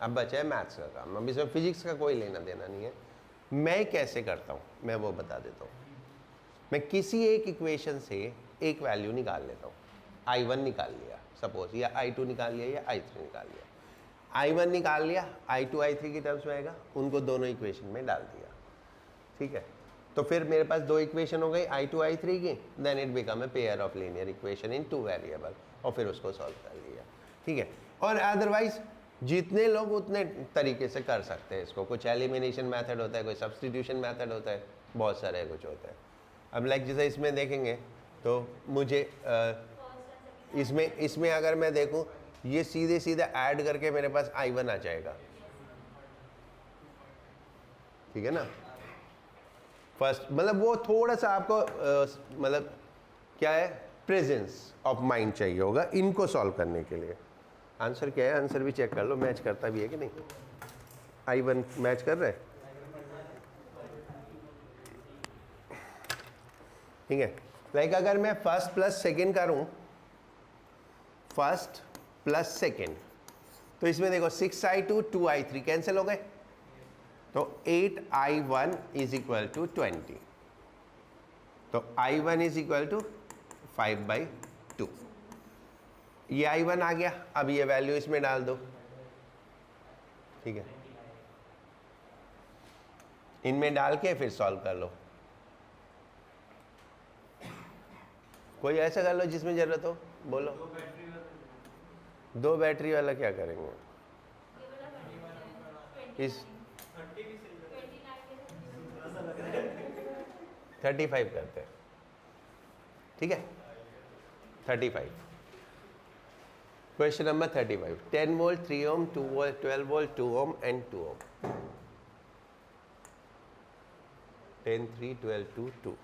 अब बचा है मैथ्स का काम। अब इसमें फिजिक्स का कोई लेना देना नहीं है। मैं कैसे करता हूँ मैं वो बता देता हूँ। मैं किसी एक इक्वेशन से एक वैल्यू निकाल लेता हूँ। I1 निकाल लिया सपोज, या I2 निकाल लिया, या I3 निकाल लिया। I1 निकाल लिया, I2 I3 की टर्म्स में आएगा, उनको दोनों इक्वेशन में डाल दिया। ठीक है, तो फिर मेरे पास 2 इक्वेशन हो गई I2 I3 की। Then it become a pair of linear equation in 2 variable, और फिर उसको सॉल्व कर लिया। ठीक है, और अदरवाइज जितने लोग उतने तरीके से कर सकते हैं इसको। कुछ एलिमिनेशन मेथड होता है, कोई सब्स्टिट्यूशन मेथड होता है, बहुत सारे कुछ होता है। अब लाइक जैसे इसमें देखेंगे तो मुझे इसमें अगर मैं देखूं, ये सीधे सीधे ऐड करके मेरे पास I1 आ जाएगा। ठीक है ना, फर्स्ट मतलब वो थोड़ा सा आपको मतलब क्या है, प्रेजेंस ऑफ माइंड चाहिए होगा इनको सॉल्व करने के लिए। आंसर क्या है, आंसर भी चेक कर लो, मैच करता भी है कि नहीं। I1 मैच कर रहा है, ठीक है। लाइक अगर मैं फर्स्ट प्लस सेकेंड करूं, फर्स्ट प्लस सेकेंड, तो इसमें देखो 6I2 2I3 कैंसिल हो गए, तो 8I1 इज इक्वल टू 20। तो I1 इज इक्वल टू 5/2। ये I1 आ गया। अब ये वैल्यू इसमें डाल दो। ठीक है, इनमें डाल के फिर सॉल्व कर लो। कोई ऐसा कर लो जिसमें जरूरत हो, बोलो। 2 बैटरी वाला क्या करेंगे इस 35 करते हैं। ठीक है 35. Question number 35. 10 volt 3 ohm, 2 volt 12 volt 2 ohm and 2 ohm. 10 3 12 2 2.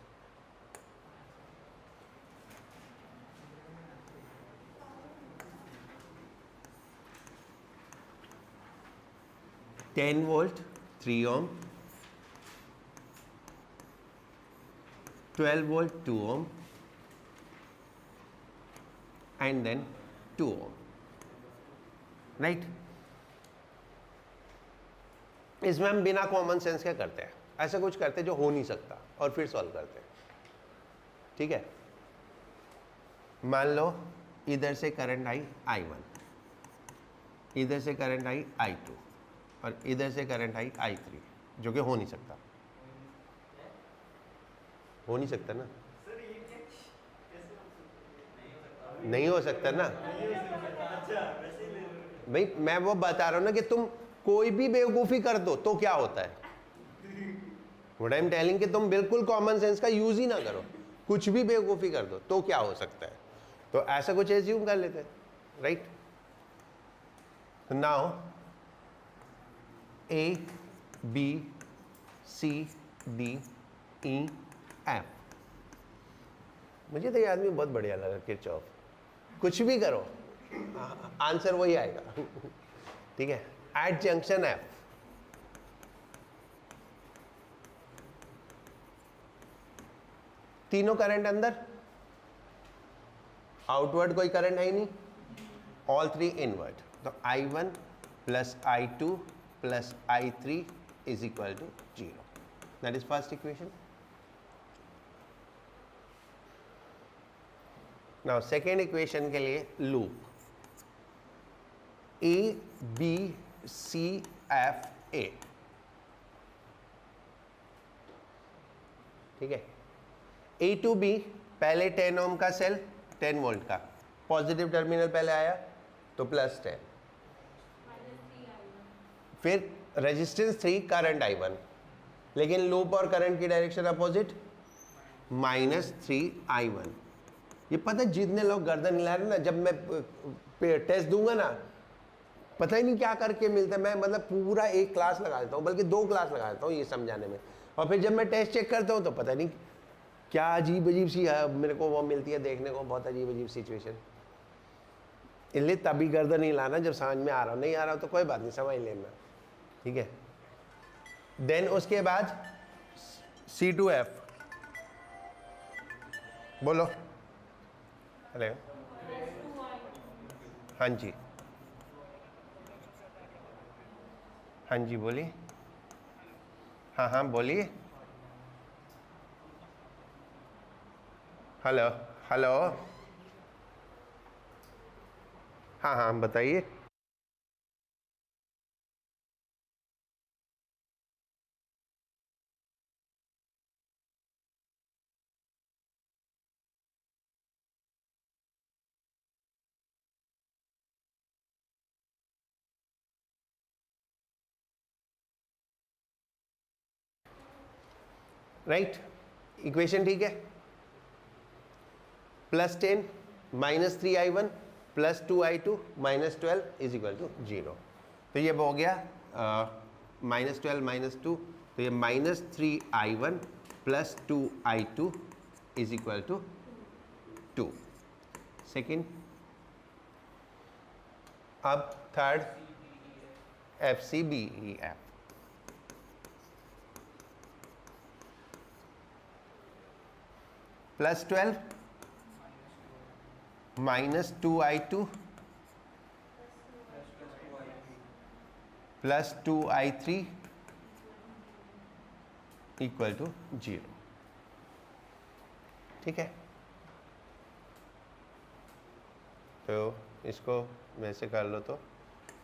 Ten volt 3 ohm, 12 volt 2 ohm and then 2 ohm. Right इसमें हम बिना कॉमन सेंस के करते हैं, ऐसा कुछ करते हैं जो हो नहीं सकता और फिर सॉल्व करते हैं. ठीक है मान लो इधर से करंट आई I1, इधर से करंट आई I2 और इधर से करंट आई I3, जो कि हो नहीं सकता. हो नहीं सकता ना, नहीं हो सकता ना भाई. मैं वो बता रहा हूं ना कि तुम कोई भी बेवकूफी कर दो तो क्या होता है. व्हाट आई एम टेलिंग कि तुम बिल्कुल कॉमन सेंस का यूज ही ना करो, कुछ भी बेवकूफी कर दो तो क्या हो सकता है. तो ऐसा कुछ एज्यूम कर लेते हैं. Right now A B C D E F. मुझे तो ये आदमी बहुत बढ़िया लगा किरचॉफ. कुछ भी करो आंसर वही आएगा. ठीक है एट जंक्शन F तीनों करंट अंदर, आउटवर्ड कोई करंट है ही नहीं, ऑल थ्री इनवर्ड. तो I1 plus I2 plus I3 is equal to 0. That is first equation. Now second equation के लिए loop A B C F A. ठीक है A to B पहले 10 ओम का सेल 10 वोल्ट का, पॉजिटिव टर्मिनल पहले आया तो प्लस 10, फिर रेजिस्टेंस 3 करंट I1, लेकिन लूप और करंट की डायरेक्शन अपोजिट -3I1. ये पता है जितने लोग गर्दन हिला रहे ना, जब मैं टेस्ट दूंगा ना पता ही नहीं क्या करके मिलता है. मैं मतलब पूरा एक क्लास लगा देता हूँ, बल्कि 2 क्लास लगा देता हूँ ये समझाने में, और फिर जब मैं टेस्ट चेक करता हूँ तो पता नहीं क्या अजीब अजीब सी मेरे को वो मिलती है देखने को, बहुत अजीब अजीब सिचुएशन. इसलिए तभी गर्दन नहीं लाना जब समझ में आ रहा हो, नहीं आ रहा हो तो कोई बात नहीं समझ लेना. ठीक है देन उसके बाद C2F. बोलो. हेलो हाँ जी, हाँ जी बोलिए. हाँ हाँ बोलिए. हेलो हेलो हाँ हाँ बताइए. राइट इक्वेशन ठीक है. +10 -3I1 +2I2 -12 is equal to 0. तो ये हो गया -12 -2, तो ये -3I1 +2I2 is equal to 2. Second अब third FCBEF. +12 -2I2 +2I3 equal to 0. ठीक है तो इसको वैसे कर लो तो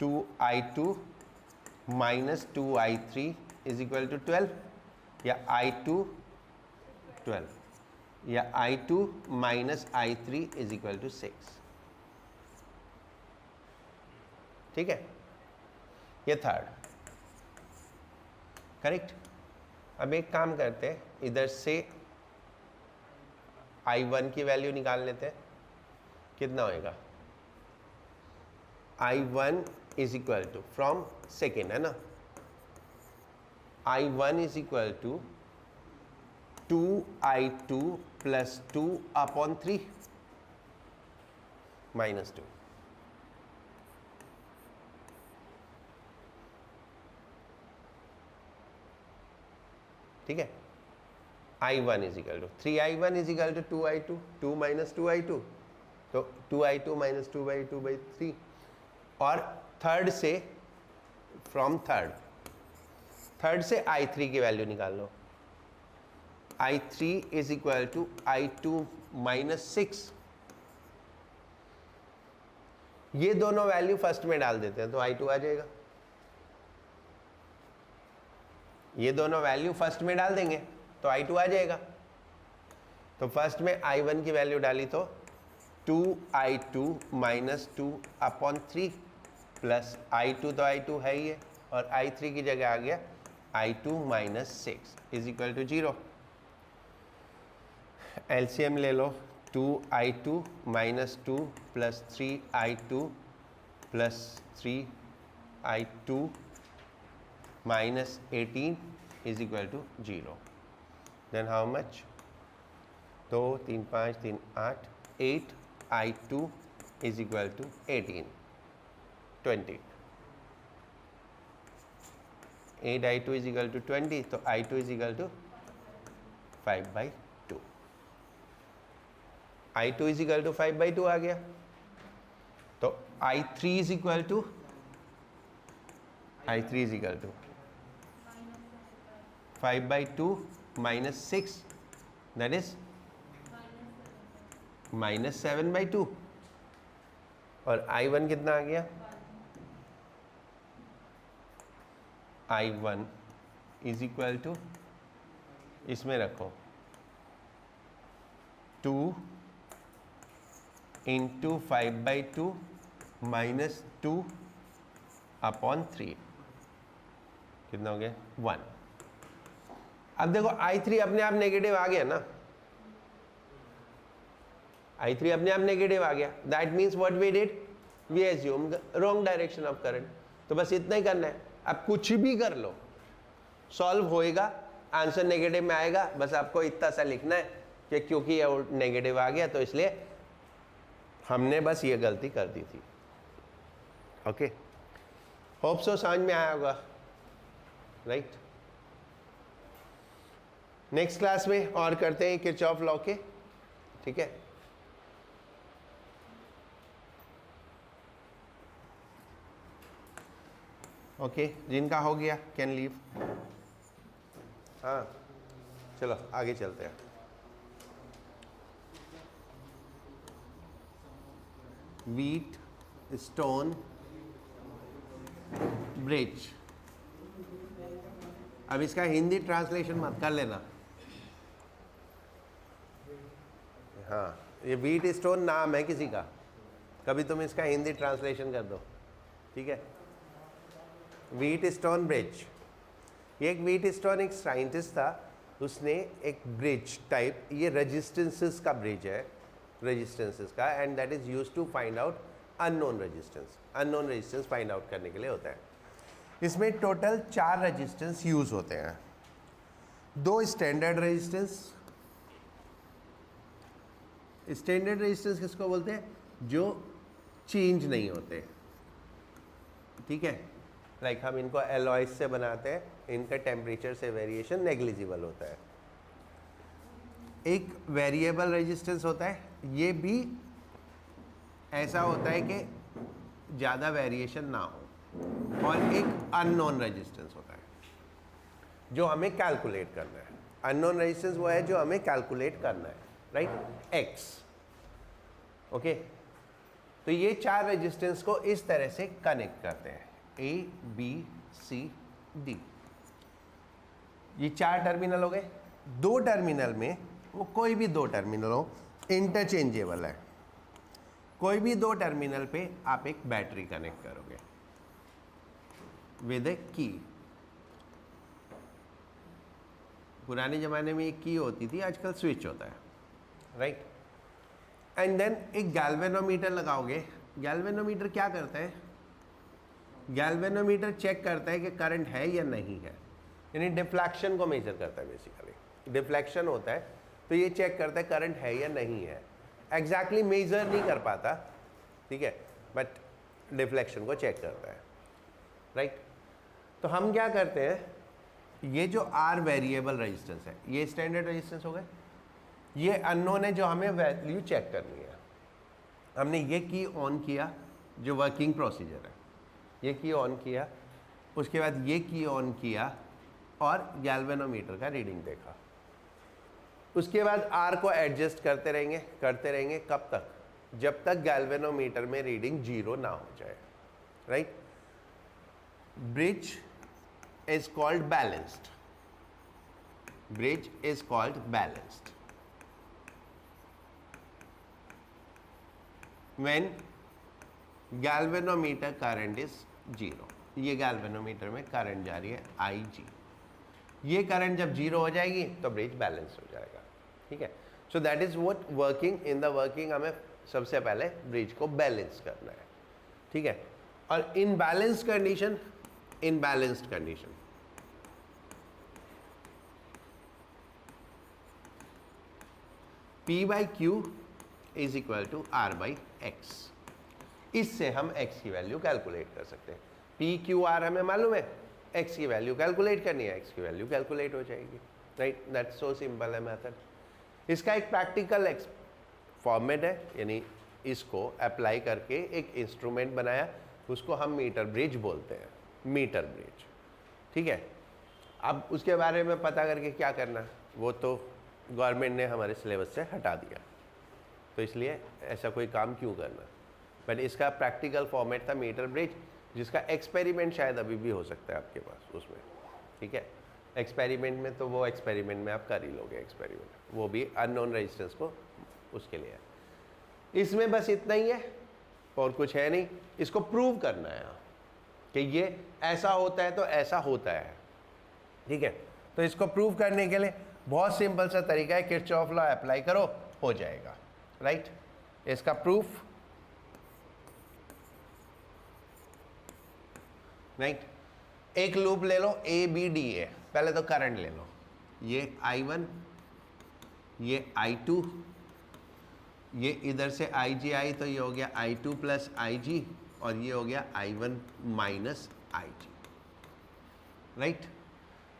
2I2 -2I3 is equal to 12, या I2 12, या I2 -I3 is equal to 6. ठीक है ये थर्ड करेक्ट. अब एक काम करते हैं, इधर से I1 की वैल्यू निकाल लेते हैं, कितना होएगा? I1 is equal to from second है ना, I1 is equal to 2I2 plus 2/3 minus 2। ठीक है, I1 is equal to 3I1 is equal to 2I2, 2 minus 2I2, तो 2I2 माइनस 2/3। और थर्ड से, फ्रॉम थर्ड से I3 की वैल्यू निकाल लो। I3 is equal to I2 minus 6। ये दोनों वैल्यू फर्स्ट में डाल देते हैं तो I2 आ जाएगा। ये दोनों वैल्यू फर्स्ट में डाल देंगे तो I2 आ जाएगा। तो फर्स्ट में I1 की वैल्यू डाली तो 2I2 माइनस 2/3 प्लस I2, तो I2 है ही है, और I3 की जगह आ गया I2 minus 6 is equal to 0। LCM ले लो, 2I2 minus 2 plus 3I2 plus 3I2 minus 18 is equal to 0। Then how much? 2 3 5 3 8, 8I2 is equal to 18, 20। 8I2 is equal to 20, तो I2 is equal to 5/2। I2 is equal to 5/2 आ गया। तो I3 is equal to I3 is equal to 5/2 minus 6, that is minus 7/2। और I1 कितना आ गया? I1 is equal to, इसमें रखो 2 into 5/2 minus 2/3, कितना हो गया? 1। अब देखो I3 अपने आप नेगेटिव आ गया ना, I3 अपने आप नेगेटिव आ गया। That means what we did, we assume wrong direction of current. तो बस इतना ही करना है। अब कुछ भी कर लो, सॉल्व होएगा, आंसर नेगेटिव में आएगा। बस आपको इतना सा लिखना है कि क्योंकि ये नेगेटिव आ गया तो इसलिए हमने बस ये गलती कर दी थी। ओके, होप सो समझ में आया होगा, राइट? नेक्स्ट क्लास में और करते हैं किरचॉफ लॉ के, ठीक है? ओके, जिनका हो गया कैन लीव। हाँ चलो आगे चलते हैं। Wheat stone bridge. अब इसका हिंदी ट्रांसलेशन मत कर लेना। हाँ, ये व्हीट स्टोन नाम है किसी का, कभी तुम इसका हिंदी ट्रांसलेशन कर दो, ठीक है? Wheatstone bridge. ये एक व्हीट स्टोन एक साइंटिस्ट था, उसने एक ब्रिज टाइप, ये रेजिस्टेंसेस का ब्रिज है, रेजिस्टेंसेस का, and that is used to find out unknown resistance. Unknown resistance find out करने के लिए होता है। इसमें टोटल 4 रेजिस्टेंस यूज होते हैं। 2 स्टैंडर्ड रेजिस्टेंस। स्टैंडर्ड रेजिस्टेंस किसको बोलते हैं? जो चेंज नहीं होते, ठीक है? लाइक हम इनको एलॉयज से बनाते हैं, इनका टेम्परेचर से वेरिएशन नेग्लिजिबल होता है। एक वेरिएबल रेजिस्टेंस होता है, ये भी ऐसा होता है कि ज़्यादा वेरिएशन ना हो। और एक अननोन रेजिस्टेंस होता है जो हमें कैलकुलेट करना है। अननोन रेजिस्टेंस वो है जो हमें कैलकुलेट करना है, राइट? एक्स। ओके, तो ये 4 रेजिस्टेंस को इस तरह से कनेक्ट करते हैं, A B C D। ये 4 टर्मिनल हो गए। 2 टर्मिनल में, वो कोई भी 2 टर्मिनल हो, इंटरचेंजेबल है। कोई भी 2 टर्मिनल पे आप एक बैटरी कनेक्ट करोगे विद ए की। पुराने ज़माने में एक की होती थी, आजकल स्विच होता है, राइट। एंड देन एक गैल्वेनोमीटर लगाओगे। गैल्वेनोमीटर क्या करता है? गैल्वेनोमीटर चेक करता है कि करंट है या नहीं है, यानी डिफ्लेक्शन को मेजर करता है। बेसिकली डिफ्लेक्शन होता है तो ये चेक करता है करंट है या नहीं है। एग्जैक्टली मेजर नहीं कर पाता, ठीक है, बट डिफ्लेक्शन को चेक करता है, राइट। तो हम क्या करते हैं, ये जो आर वेरिएबल रेजिस्टेंस है, ये स्टैंडर्ड रेजिस्टेंस हो गए, ये अननोन है जो हमें वैल्यू चेक करनी है। हमने ये की ऑन किया, जो वर्किंग प्रोसीजर है, ये की ऑन किया, उसके बाद ये की ऑन किया और गैल्वेनोमीटर का रीडिंग देखा। उसके बाद आर को एडजस्ट करते रहेंगे कब तक? जब तक गैल्वेनोमीटर में रीडिंग 0 ना हो जाए, right. Bridge is called balanced, bridge is called balanced when galvanometer current is 0। ये गैल्वेनोमीटर में करंट जा रही है IG, ये करंट जब 0 हो जाएगी तो ब्रिज बैलेंस हो जाएगा, ठीक है। So that is what working. In the working हमें सबसे पहले ब्रिज को बैलेंस करना है, ठीक है। और in balanced condition, in balanced condition P/Q is equal to R/X। इससे हम x की वैल्यू कैलकुलेट कर सकते हैं। PQR हमें मालूम है, x की वैल्यू कैलकुलेट करनी है, x की वैल्यू कैलकुलेट हो जाएगी, राइट। दैट्स सो सिंपल है मेथड। इसका एक प्रैक्टिकल फॉर्मेट है, यानी इसको अप्लाई करके एक इंस्ट्रूमेंट बनाया, उसको हम मीटर ब्रिज बोलते हैं, मीटर ब्रिज, ठीक है। अब उसके बारे में पता करके क्या करना, वो तो गवर्नमेंट ने हमारे सिलेबस से हटा दिया, तो इसलिए ऐसा कोई काम क्यों करना। बट इसका प्रैक्टिकल फॉर्मेट था मीटर ब्रिज, जिसका एक्सपेरिमेंट शायद अभी भी हो सकता है आपके पास उसमें, ठीक है। एक्सपेरिमेंट में तो वो एक्सपेरिमेंट में आप कर ही लोगे एक्सपेरिमेंट, वो भी अननोन रेजिस्टेंस को उसके लिए है। इसमें बस इतना ही है और कुछ है नहीं। इसको प्रूव करना है कि ये ऐसा होता है तो ऐसा होता है, ठीक है। तो इसको प्रूव करने के लिए बहुत सिंपल सा तरीका है, किरचॉफ लॉ अप्लाई करो, हो जाएगा, राइट। इसका प्रूफ, राइट। एक लूप ले लो ABDA, पहले तो करंट ले लो, ये I1, ये I2, ये इधर से IG आई तो ये हो गया I2 प्लस IG, और ये हो गया I1 माइनस IG, राइट।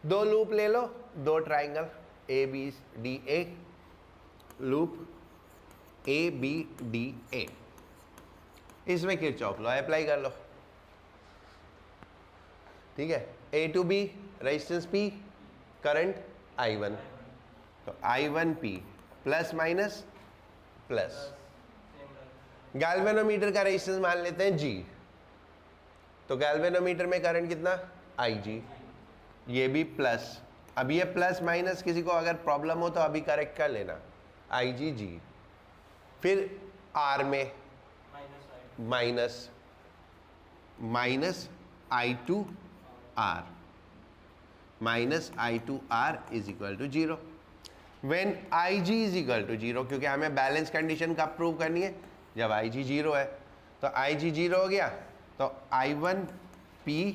दो लूप ले लो, दो ट्राइंगल ABDA, लूप ABDA, इसमें किरचॉफ लॉ अप्लाई कर लो, ठीक है। A to B resistance P, current I1, तो I1P plus minus plus. Galvanometer का रेजिस्टेंस मान लेते हैं G, तो गैल्वेनोमीटर में करंट कितना IG, ये भी प्लस। अब ये प्लस माइनस किसी को अगर प्रॉब्लम हो तो अभी करेक्ट कर लेना, IG G। फिर R में minus minus I2 R, minus I2 R is equal to 0 when IG is equal to 0, क्योंकि हमें बैलेंस कंडीशन कब प्रूव करनी है, जब IG 0 है। तो IG 0 हो गया तो I1P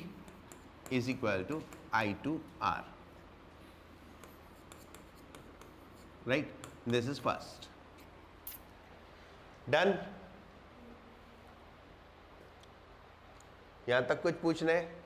is equal to I2 R, right. This is first done. यहां तक कुछ पूछना है?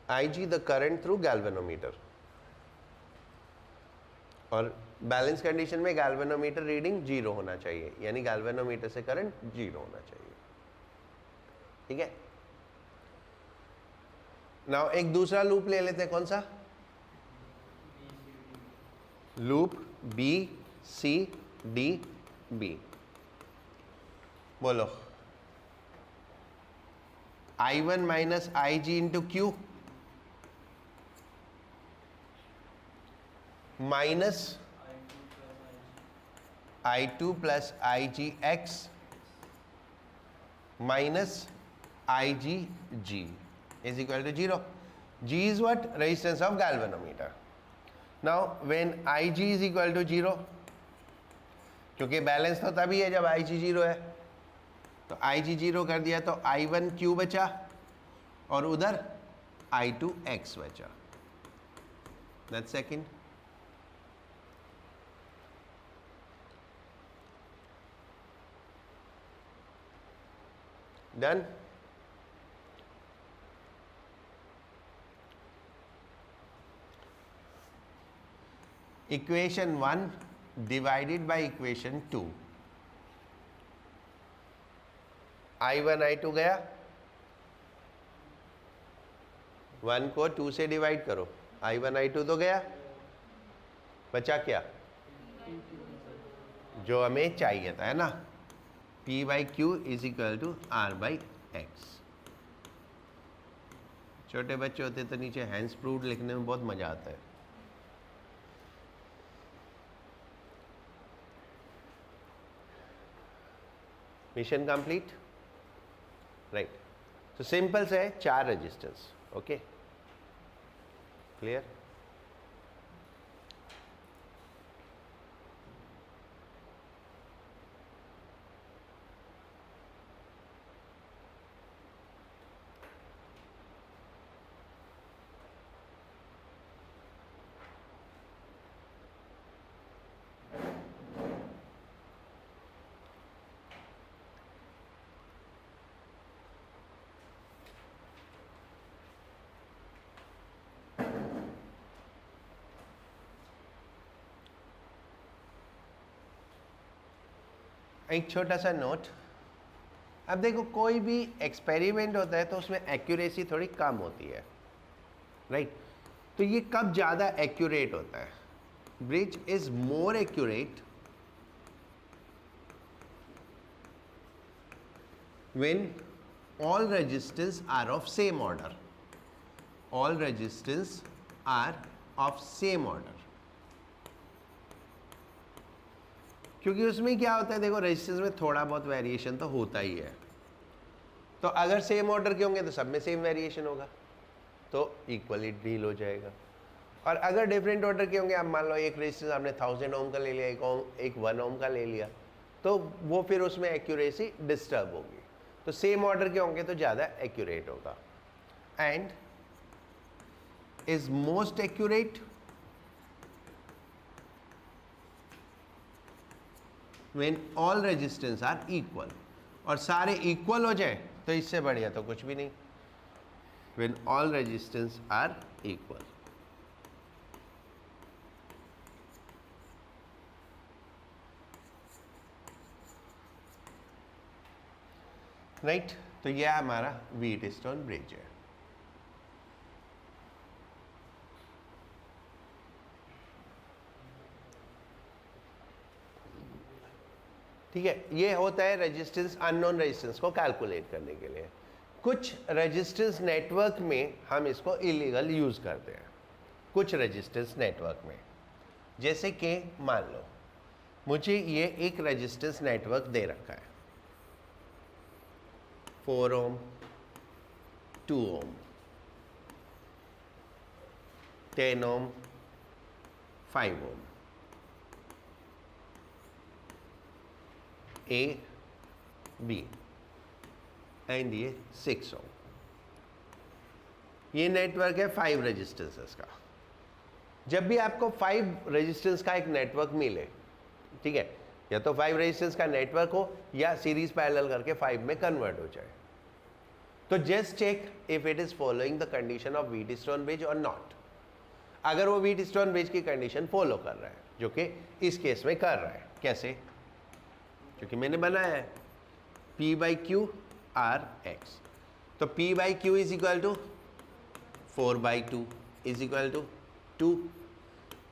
IG the current through galvanometer, और बैलेंस कंडीशन में गैल्वेनोमीटर रीडिंग 0 होना चाहिए, यानी गैल्वेनोमीटर से करंट 0 होना चाहिए, ठीक है। नाउ एक दूसरा लूप ले लेते हैं, कौन सा? Loop B C D B, बोलो I1 minus I G into Q minus I2 plus I G X minus I G G is equal to 0. G is what? Resistance of galvanometer. Now when Ig is equal to 0, क्योंकि balance तो तभी है जब Ig 0 है, तो Ig 0 कर दिया तो I1 Q बचा और उधर I2 X बचा. That's second. Done. Equation 1 divided by equation 2. I1 I2 गया, 1 को 2 से डिवाइड करो, I1 I2 तो गया, बचा क्या जो हमें चाहिए था, है ना, P by Q is equal to R by X. छोटे बच्चे होते तो नीचे हैंड्स प्रूव्ड लिखने में बहुत मजा आता है. Mission complete, right. तो सिंपल से है, 4 रजिस्टर्स. Okay, clear. एक छोटा सा नोट. अब देखो, कोई भी एक्सपेरिमेंट होता है तो उसमें एक्यूरेसी थोड़ी कम होती है, राइट. तो ये कब ज़्यादा एक्यूरेट होता है? Bridge is more accurate when all resistance are of same order. All resistance are of same order. क्योंकि उसमें क्या होता है, देखो रेजिस्टेंस में थोड़ा बहुत वेरिएशन तो होता ही है. तो अगर सेम ऑर्डर के होंगे तो सब में सेम वेरिएशन होगा, तो इक्वली डील हो जाएगा. और अगर डिफरेंट ऑर्डर के होंगे, आप मान लो एक रेजिस्टेंस आपने 1000 ओम का ले लिया, एक 1 ओम का ले लिया, तो वो फिर उसमें एक्यूरेसी डिस्टर्ब होगी. तो सेम ऑर्डर के होंगे तो ज़्यादा एक्यूरेट होगा. And is most accurate when all resistance are equal. और सारे इक्वल हो जाए तो इससे बढ़िया तो कुछ भी नहीं. when all resistance are equal. Right. तो यह हमारा व्हीटस्टोन ब्रिज है. ठीक है, ये होता है रेजिस्टेंस, अननोन रेजिस्टेंस को कैलकुलेट करने के लिए. कुछ रेजिस्टेंस नेटवर्क में हम इसको इलीगल यूज करते हैं, कुछ रेजिस्टेंस नेटवर्क में. जैसे कि मान लो मुझे ये एक रेजिस्टेंस नेटवर्क दे रखा है, 4 ओम, 2 ओम, 10 ओम, 5 ओम, A, B एंड ये 6 ओम. ये नेटवर्क है 5 रेजिस्टेंसेस का. जब भी आपको 5 रेजिस्टेंस का एक नेटवर्क मिले, ठीक है, या तो 5 रेजिस्टेंस का नेटवर्क हो या सीरीज पैरेलल करके 5 में कन्वर्ट हो जाए, तो just check if it is following the condition of Wheatstone bridge और नॉट. अगर वो व्हीटस्टोन ब्रिज की कंडीशन फॉलो कर रहा है, जो कि इस केस में कर रहा है, कैसे? क्योंकि मैंने बनाया है P by Q R X. तो P by Q is equal to 4 by 2 is equal to 2.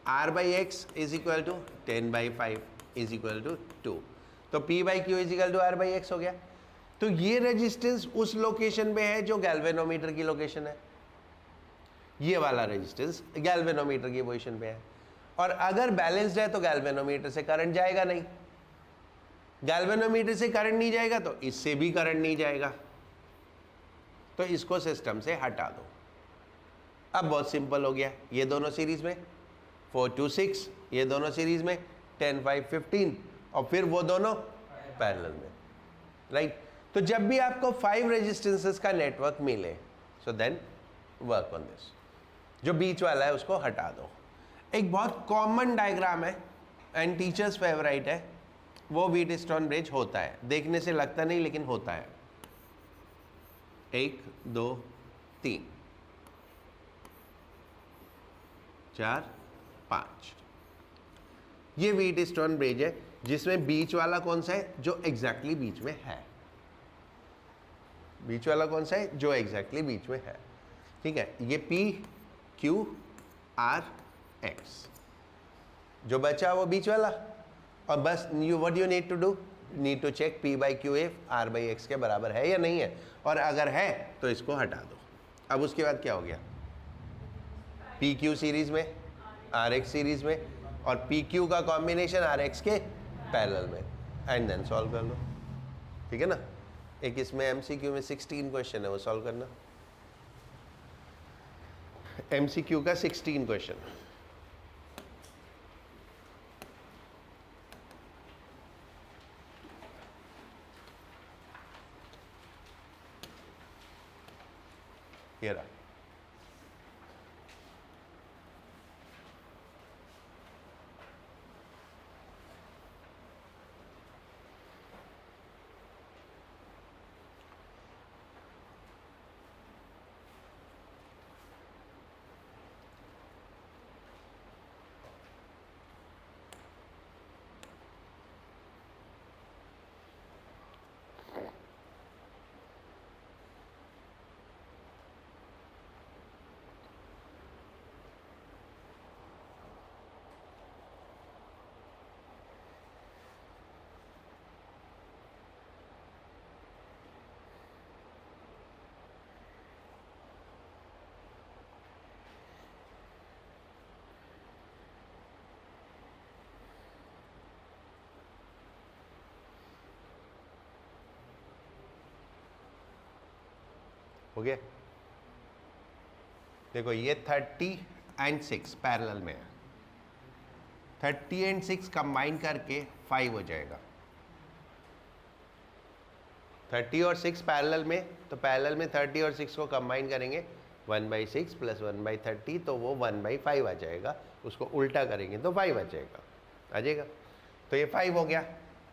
R/x is equal to 10/5 is equal to 2, तो P/Q is equal to R/x हो गया। तो ये रेजिस्टेंस उस लोकेशन पे है जो गैल्वेनोमीटर की लोकेशन है, ये वाला रेजिस्टेंस गैल्वेनोमीटर की पोजीशन पे है। और अगर बैलेंस्ड है तो गैल्वेनोमीटर से करंट जाएगा नहीं, गैल्वेनोमीटर से करंट नहीं जाएगा तो इससे भी करंट नहीं जाएगा, तो इसको सिस्टम से हटा दो। अब बहुत सिंपल हो गया, ये दोनों सीरीज में 4 to 6, ये दोनों सीरीज में 10 5 15, और फिर वो दोनों पैरेलल में, राइट। तो जब भी आपको 5 रेजिस्टेंसेस का नेटवर्क मिले, so then work on this, जो बीच वाला है उसको हटा दो। एक बहुत कॉमन डायग्राम है एंड टीचर्स फेवरेट है, वो व्हीटस्टोन ब्रिज होता है, देखने से लगता नहीं लेकिन होता है। 1 2 3 4 5, ये व्हीटस्टोन ब्रिज है जिसमें बीच वाला कौन सा है, जो एग्जैक्टली बीच में है। बीच वाला कौन सा है, जो एग्जैक्टली बीच में है, ठीक है। ये PQRX, जो बचा वो बीच वाला, और बस what you need to do, need to check P/Q R/x के बराबर है या नहीं है, और अगर है तो इसको हटा दो। अब उसके बाद क्या हो गया, PQ सीरीज में, RX सीरीज में, और PQ का कॉम्बिनेशन RX के पैरेलल में, एंड देन सॉल्व कर लो, ठीक है ना। एक इसमें MCQ में 16 क्वेश्चन है, वो सॉल्व करना। MCQ का 16 क्वेश्चन, ये रहा। हो गया। देखो ये 30 एंड 6 पैरेलल में है, 30 एंड 6 कंबाइन करके 5 हो जाएगा। 30 और 6 पैरेलल में, तो पैरेलल में 30 और 6 को कंबाइन करेंगे 1/6 प्लस 1/30, तो वो 1/5 आ जाएगा। उसको उल्टा करेंगे तो 5 आ जाएगा, तो ये 5 हो गया।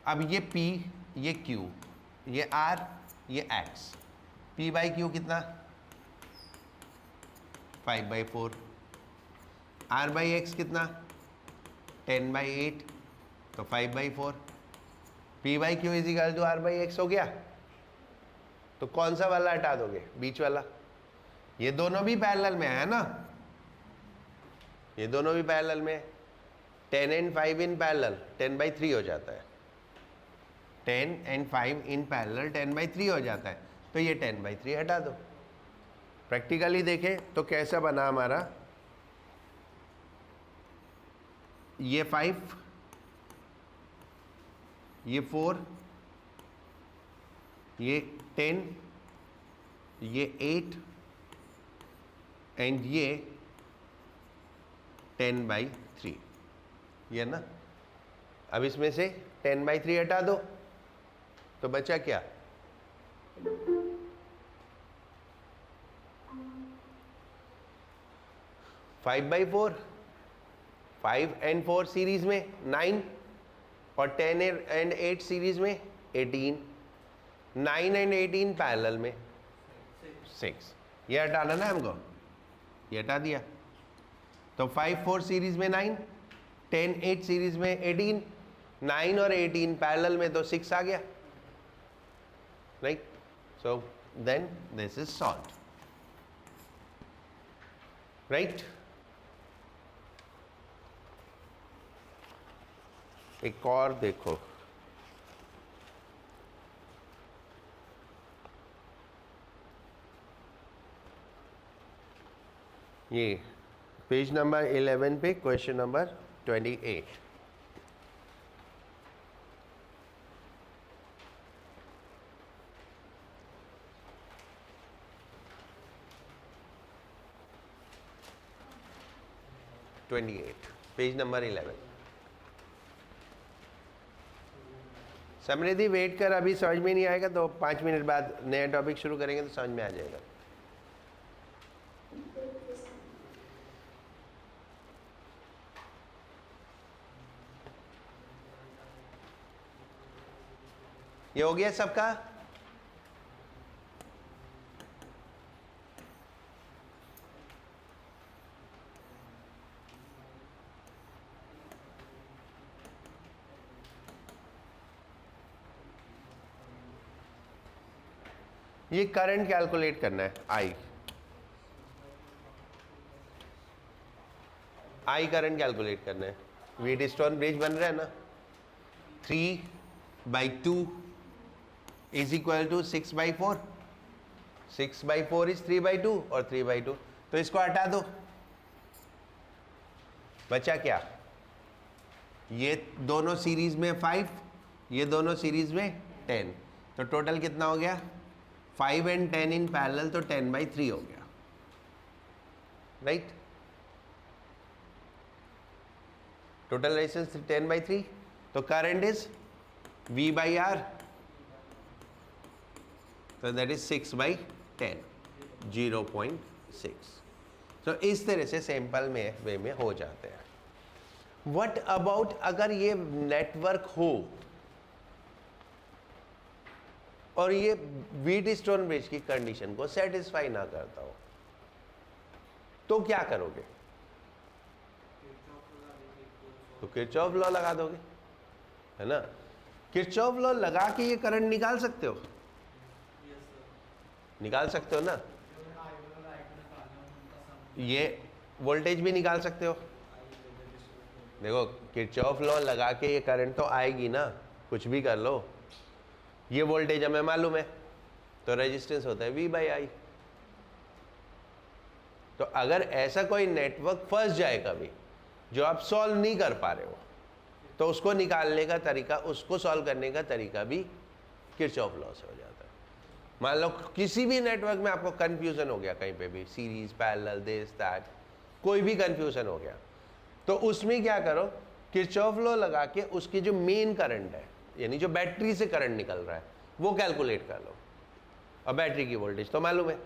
अब ये P, ये Q, ये R, ये X, P/Q कितना 5/4, R/X कितना 10/8, तो 5/4, P/Q is equal to R/X हो गया। तो कौन सा वाला हटा दोगे, बीच वाला। ये दोनों भी पैरेलल में है ना, ये दोनों भी पैरेलल में। 10 एंड 5 इन पैरेलल 10/3 हो जाता है, 10 एंड 5 इन पैरेलल 10/3 हो जाता है, तो ये 10/3 हटा दो। प्रैक्टिकली देखें तो कैसा बना हमारा, ये 5, ये 4, ये 10, ये 8 एंड ये 10/3, ये ना। अब इसमें से 10/3 हटा दो तो बचा क्या, 5/4, 5 एंड 4 सीरीज में 9, और 10 एंड 8 सीरीज में 18, 9 एंड 18 पैरेलल में 6। ये हटाना ना हमको, ये हटा दिया। तो 5 4 सीरीज में 9, 10 8 सीरीज में 18, 9 और 18 पैरेलल में तो 6 आ गया, right. So then this is solved, right. एक और देखो, ये पेज नंबर 11 पे question number 28। Page number 11। Samriddhi wait कर, अभी समझ में नहीं आएगा तो 5 मिनट बाद नया टॉपिक शुरू करेंगे तो समझ में आ जाएगा। ये हो गया सबका? ये करंट कैलकुलेट करना है, आई करंट कैलकुलेट करना है। व्हीटस्टोन ब्रिज बन रहा है ना, 3/2 इज इक्वल टू 6/4। 6/4 इज 3/2 और 3/2, तो इसको हटा दो, बचा क्या? ये दोनों सीरीज में 5, ये दोनों सीरीज में 10, तो टोटल कितना हो गया? 5 and 10 इन पैरेलल, तो 10/3 हो गया, राइट? टोटल रेजिस्टेंस 10/3, तो करंट इज V/R, तो दैट इज 6/10, 0.6। तो इस तरह से सिंपल में वे में हो जाते हैं। व्हाट अबाउट अगर ये नेटवर्क हो और ये व्हीटस्टोन ब्रिज की कंडीशन को सेटिस्फाई ना करता हो, तो क्या करोगे? तो किरचॉफ लॉ लगा दोगे, है ना? किरचॉफ लॉ लगा के ये करंट निकाल सकते हो, निकाल सकते हो ना? ये वोल्टेज भी निकाल सकते हो। देखो किरचॉफ लॉ लगा के ये करंट तो आएगी ना, कुछ भी कर लो। ये वोल्टेज हमें मालूम है, तो रेजिस्टेंस होता है V/I। तो अगर ऐसा कोई नेटवर्क फंस जाए कभी जो आप सॉल्व नहीं कर पा रहे हो, तो उसको निकालने का तरीका, उसको सॉल्व करने का तरीका भी किरचॉफ लॉ से हो जाता है। मान लो किसी भी नेटवर्क में आपको कंफ्यूजन हो गया, कहीं पे भी सीरीज पैरेलल दिस दैट, कोई भी कंफ्यूजन हो गया, तो उसमें क्या करो, किरचॉफ लॉ लगा के उसकी जो मेन करंट है, यानी जो बैटरी से करंट निकल रहा है, वो कैलकुलेट कर लो। और बैटरी की वोल्टेज तो मालूम है,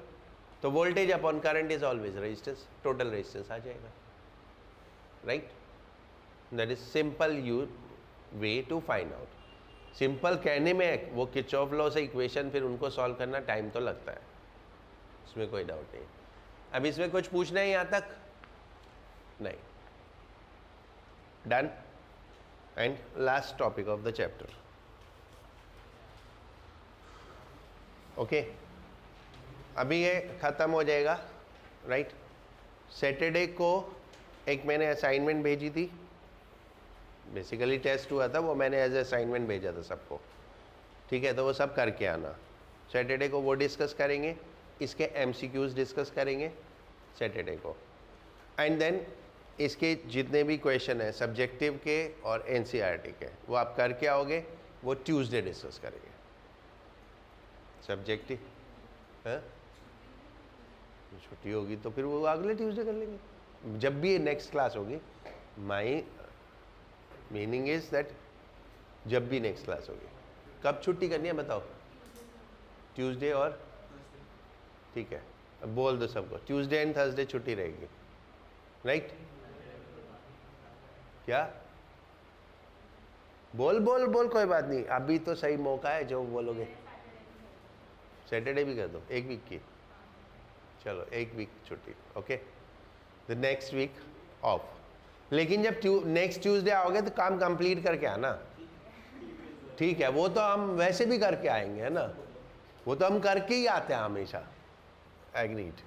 तो voltage upon current is always resistance, total resistance आ जाएगा, right? That is simple you way to find out. Simple कहने में वो किरचॉफ लॉ से इक्वेशन फिर उनको सॉल्व करना टाइम तो लगता है, इसमें कोई डाउट नहीं। अब इसमें कुछ पूछना है यहाँ तक? नहीं। Done. And last topic of the chapter. Okay, अभी ये खत्म हो जाएगा, राइट? सैटरडे को एक मैंने असाइनमेंट भेजी थी, बेसिकली टेस्ट हुआ था, वो मैंने एज असाइनमेंट भेजा था सबको, ठीक है? तो वो सब करके आना। सैटरडे को वो डिस्कस करेंगे, इसके MCQs डिस्कस करेंगे सैटरडे को, एंड देन इसके जितने भी क्वेश्चन हैं सब्जेक्टिव के और NCERT के, वो आप करके आओगे, वो ट्यूसडे डिस्कस करेंगे। सब्जेक्टिव है, छुट्टी होगी तो फिर वो अगले ट्यूसडे कर लेंगे, जब भी नेक्स्ट क्लास होगी। माई मीनिंग इज दैट जब भी नेक्स्ट क्लास होगी। कब छुट्टी करनी है बताओ? ट्यूसडे और, ठीक है, अब बोल दो सबको, ट्यूसडे एंड थर्सडे छुट्टी रहेगी, राइट? क्या बोल बोल बोल, कोई बात नहीं, अभी तो सही मौका है, जो बोलोगे। सैटरडे भी कर दो, एक वीक की, चलो एक वीक छुट्टी, okay? The next week off. लेकिन जब नेक्स्ट ट्यूसडे आओगे तो काम कंप्लीट करके आना, ठीक है? वो तो हम वैसे भी करके आएंगे, है ना? वो तो हम करके ही आते हैं हमेशा। एग्रीड।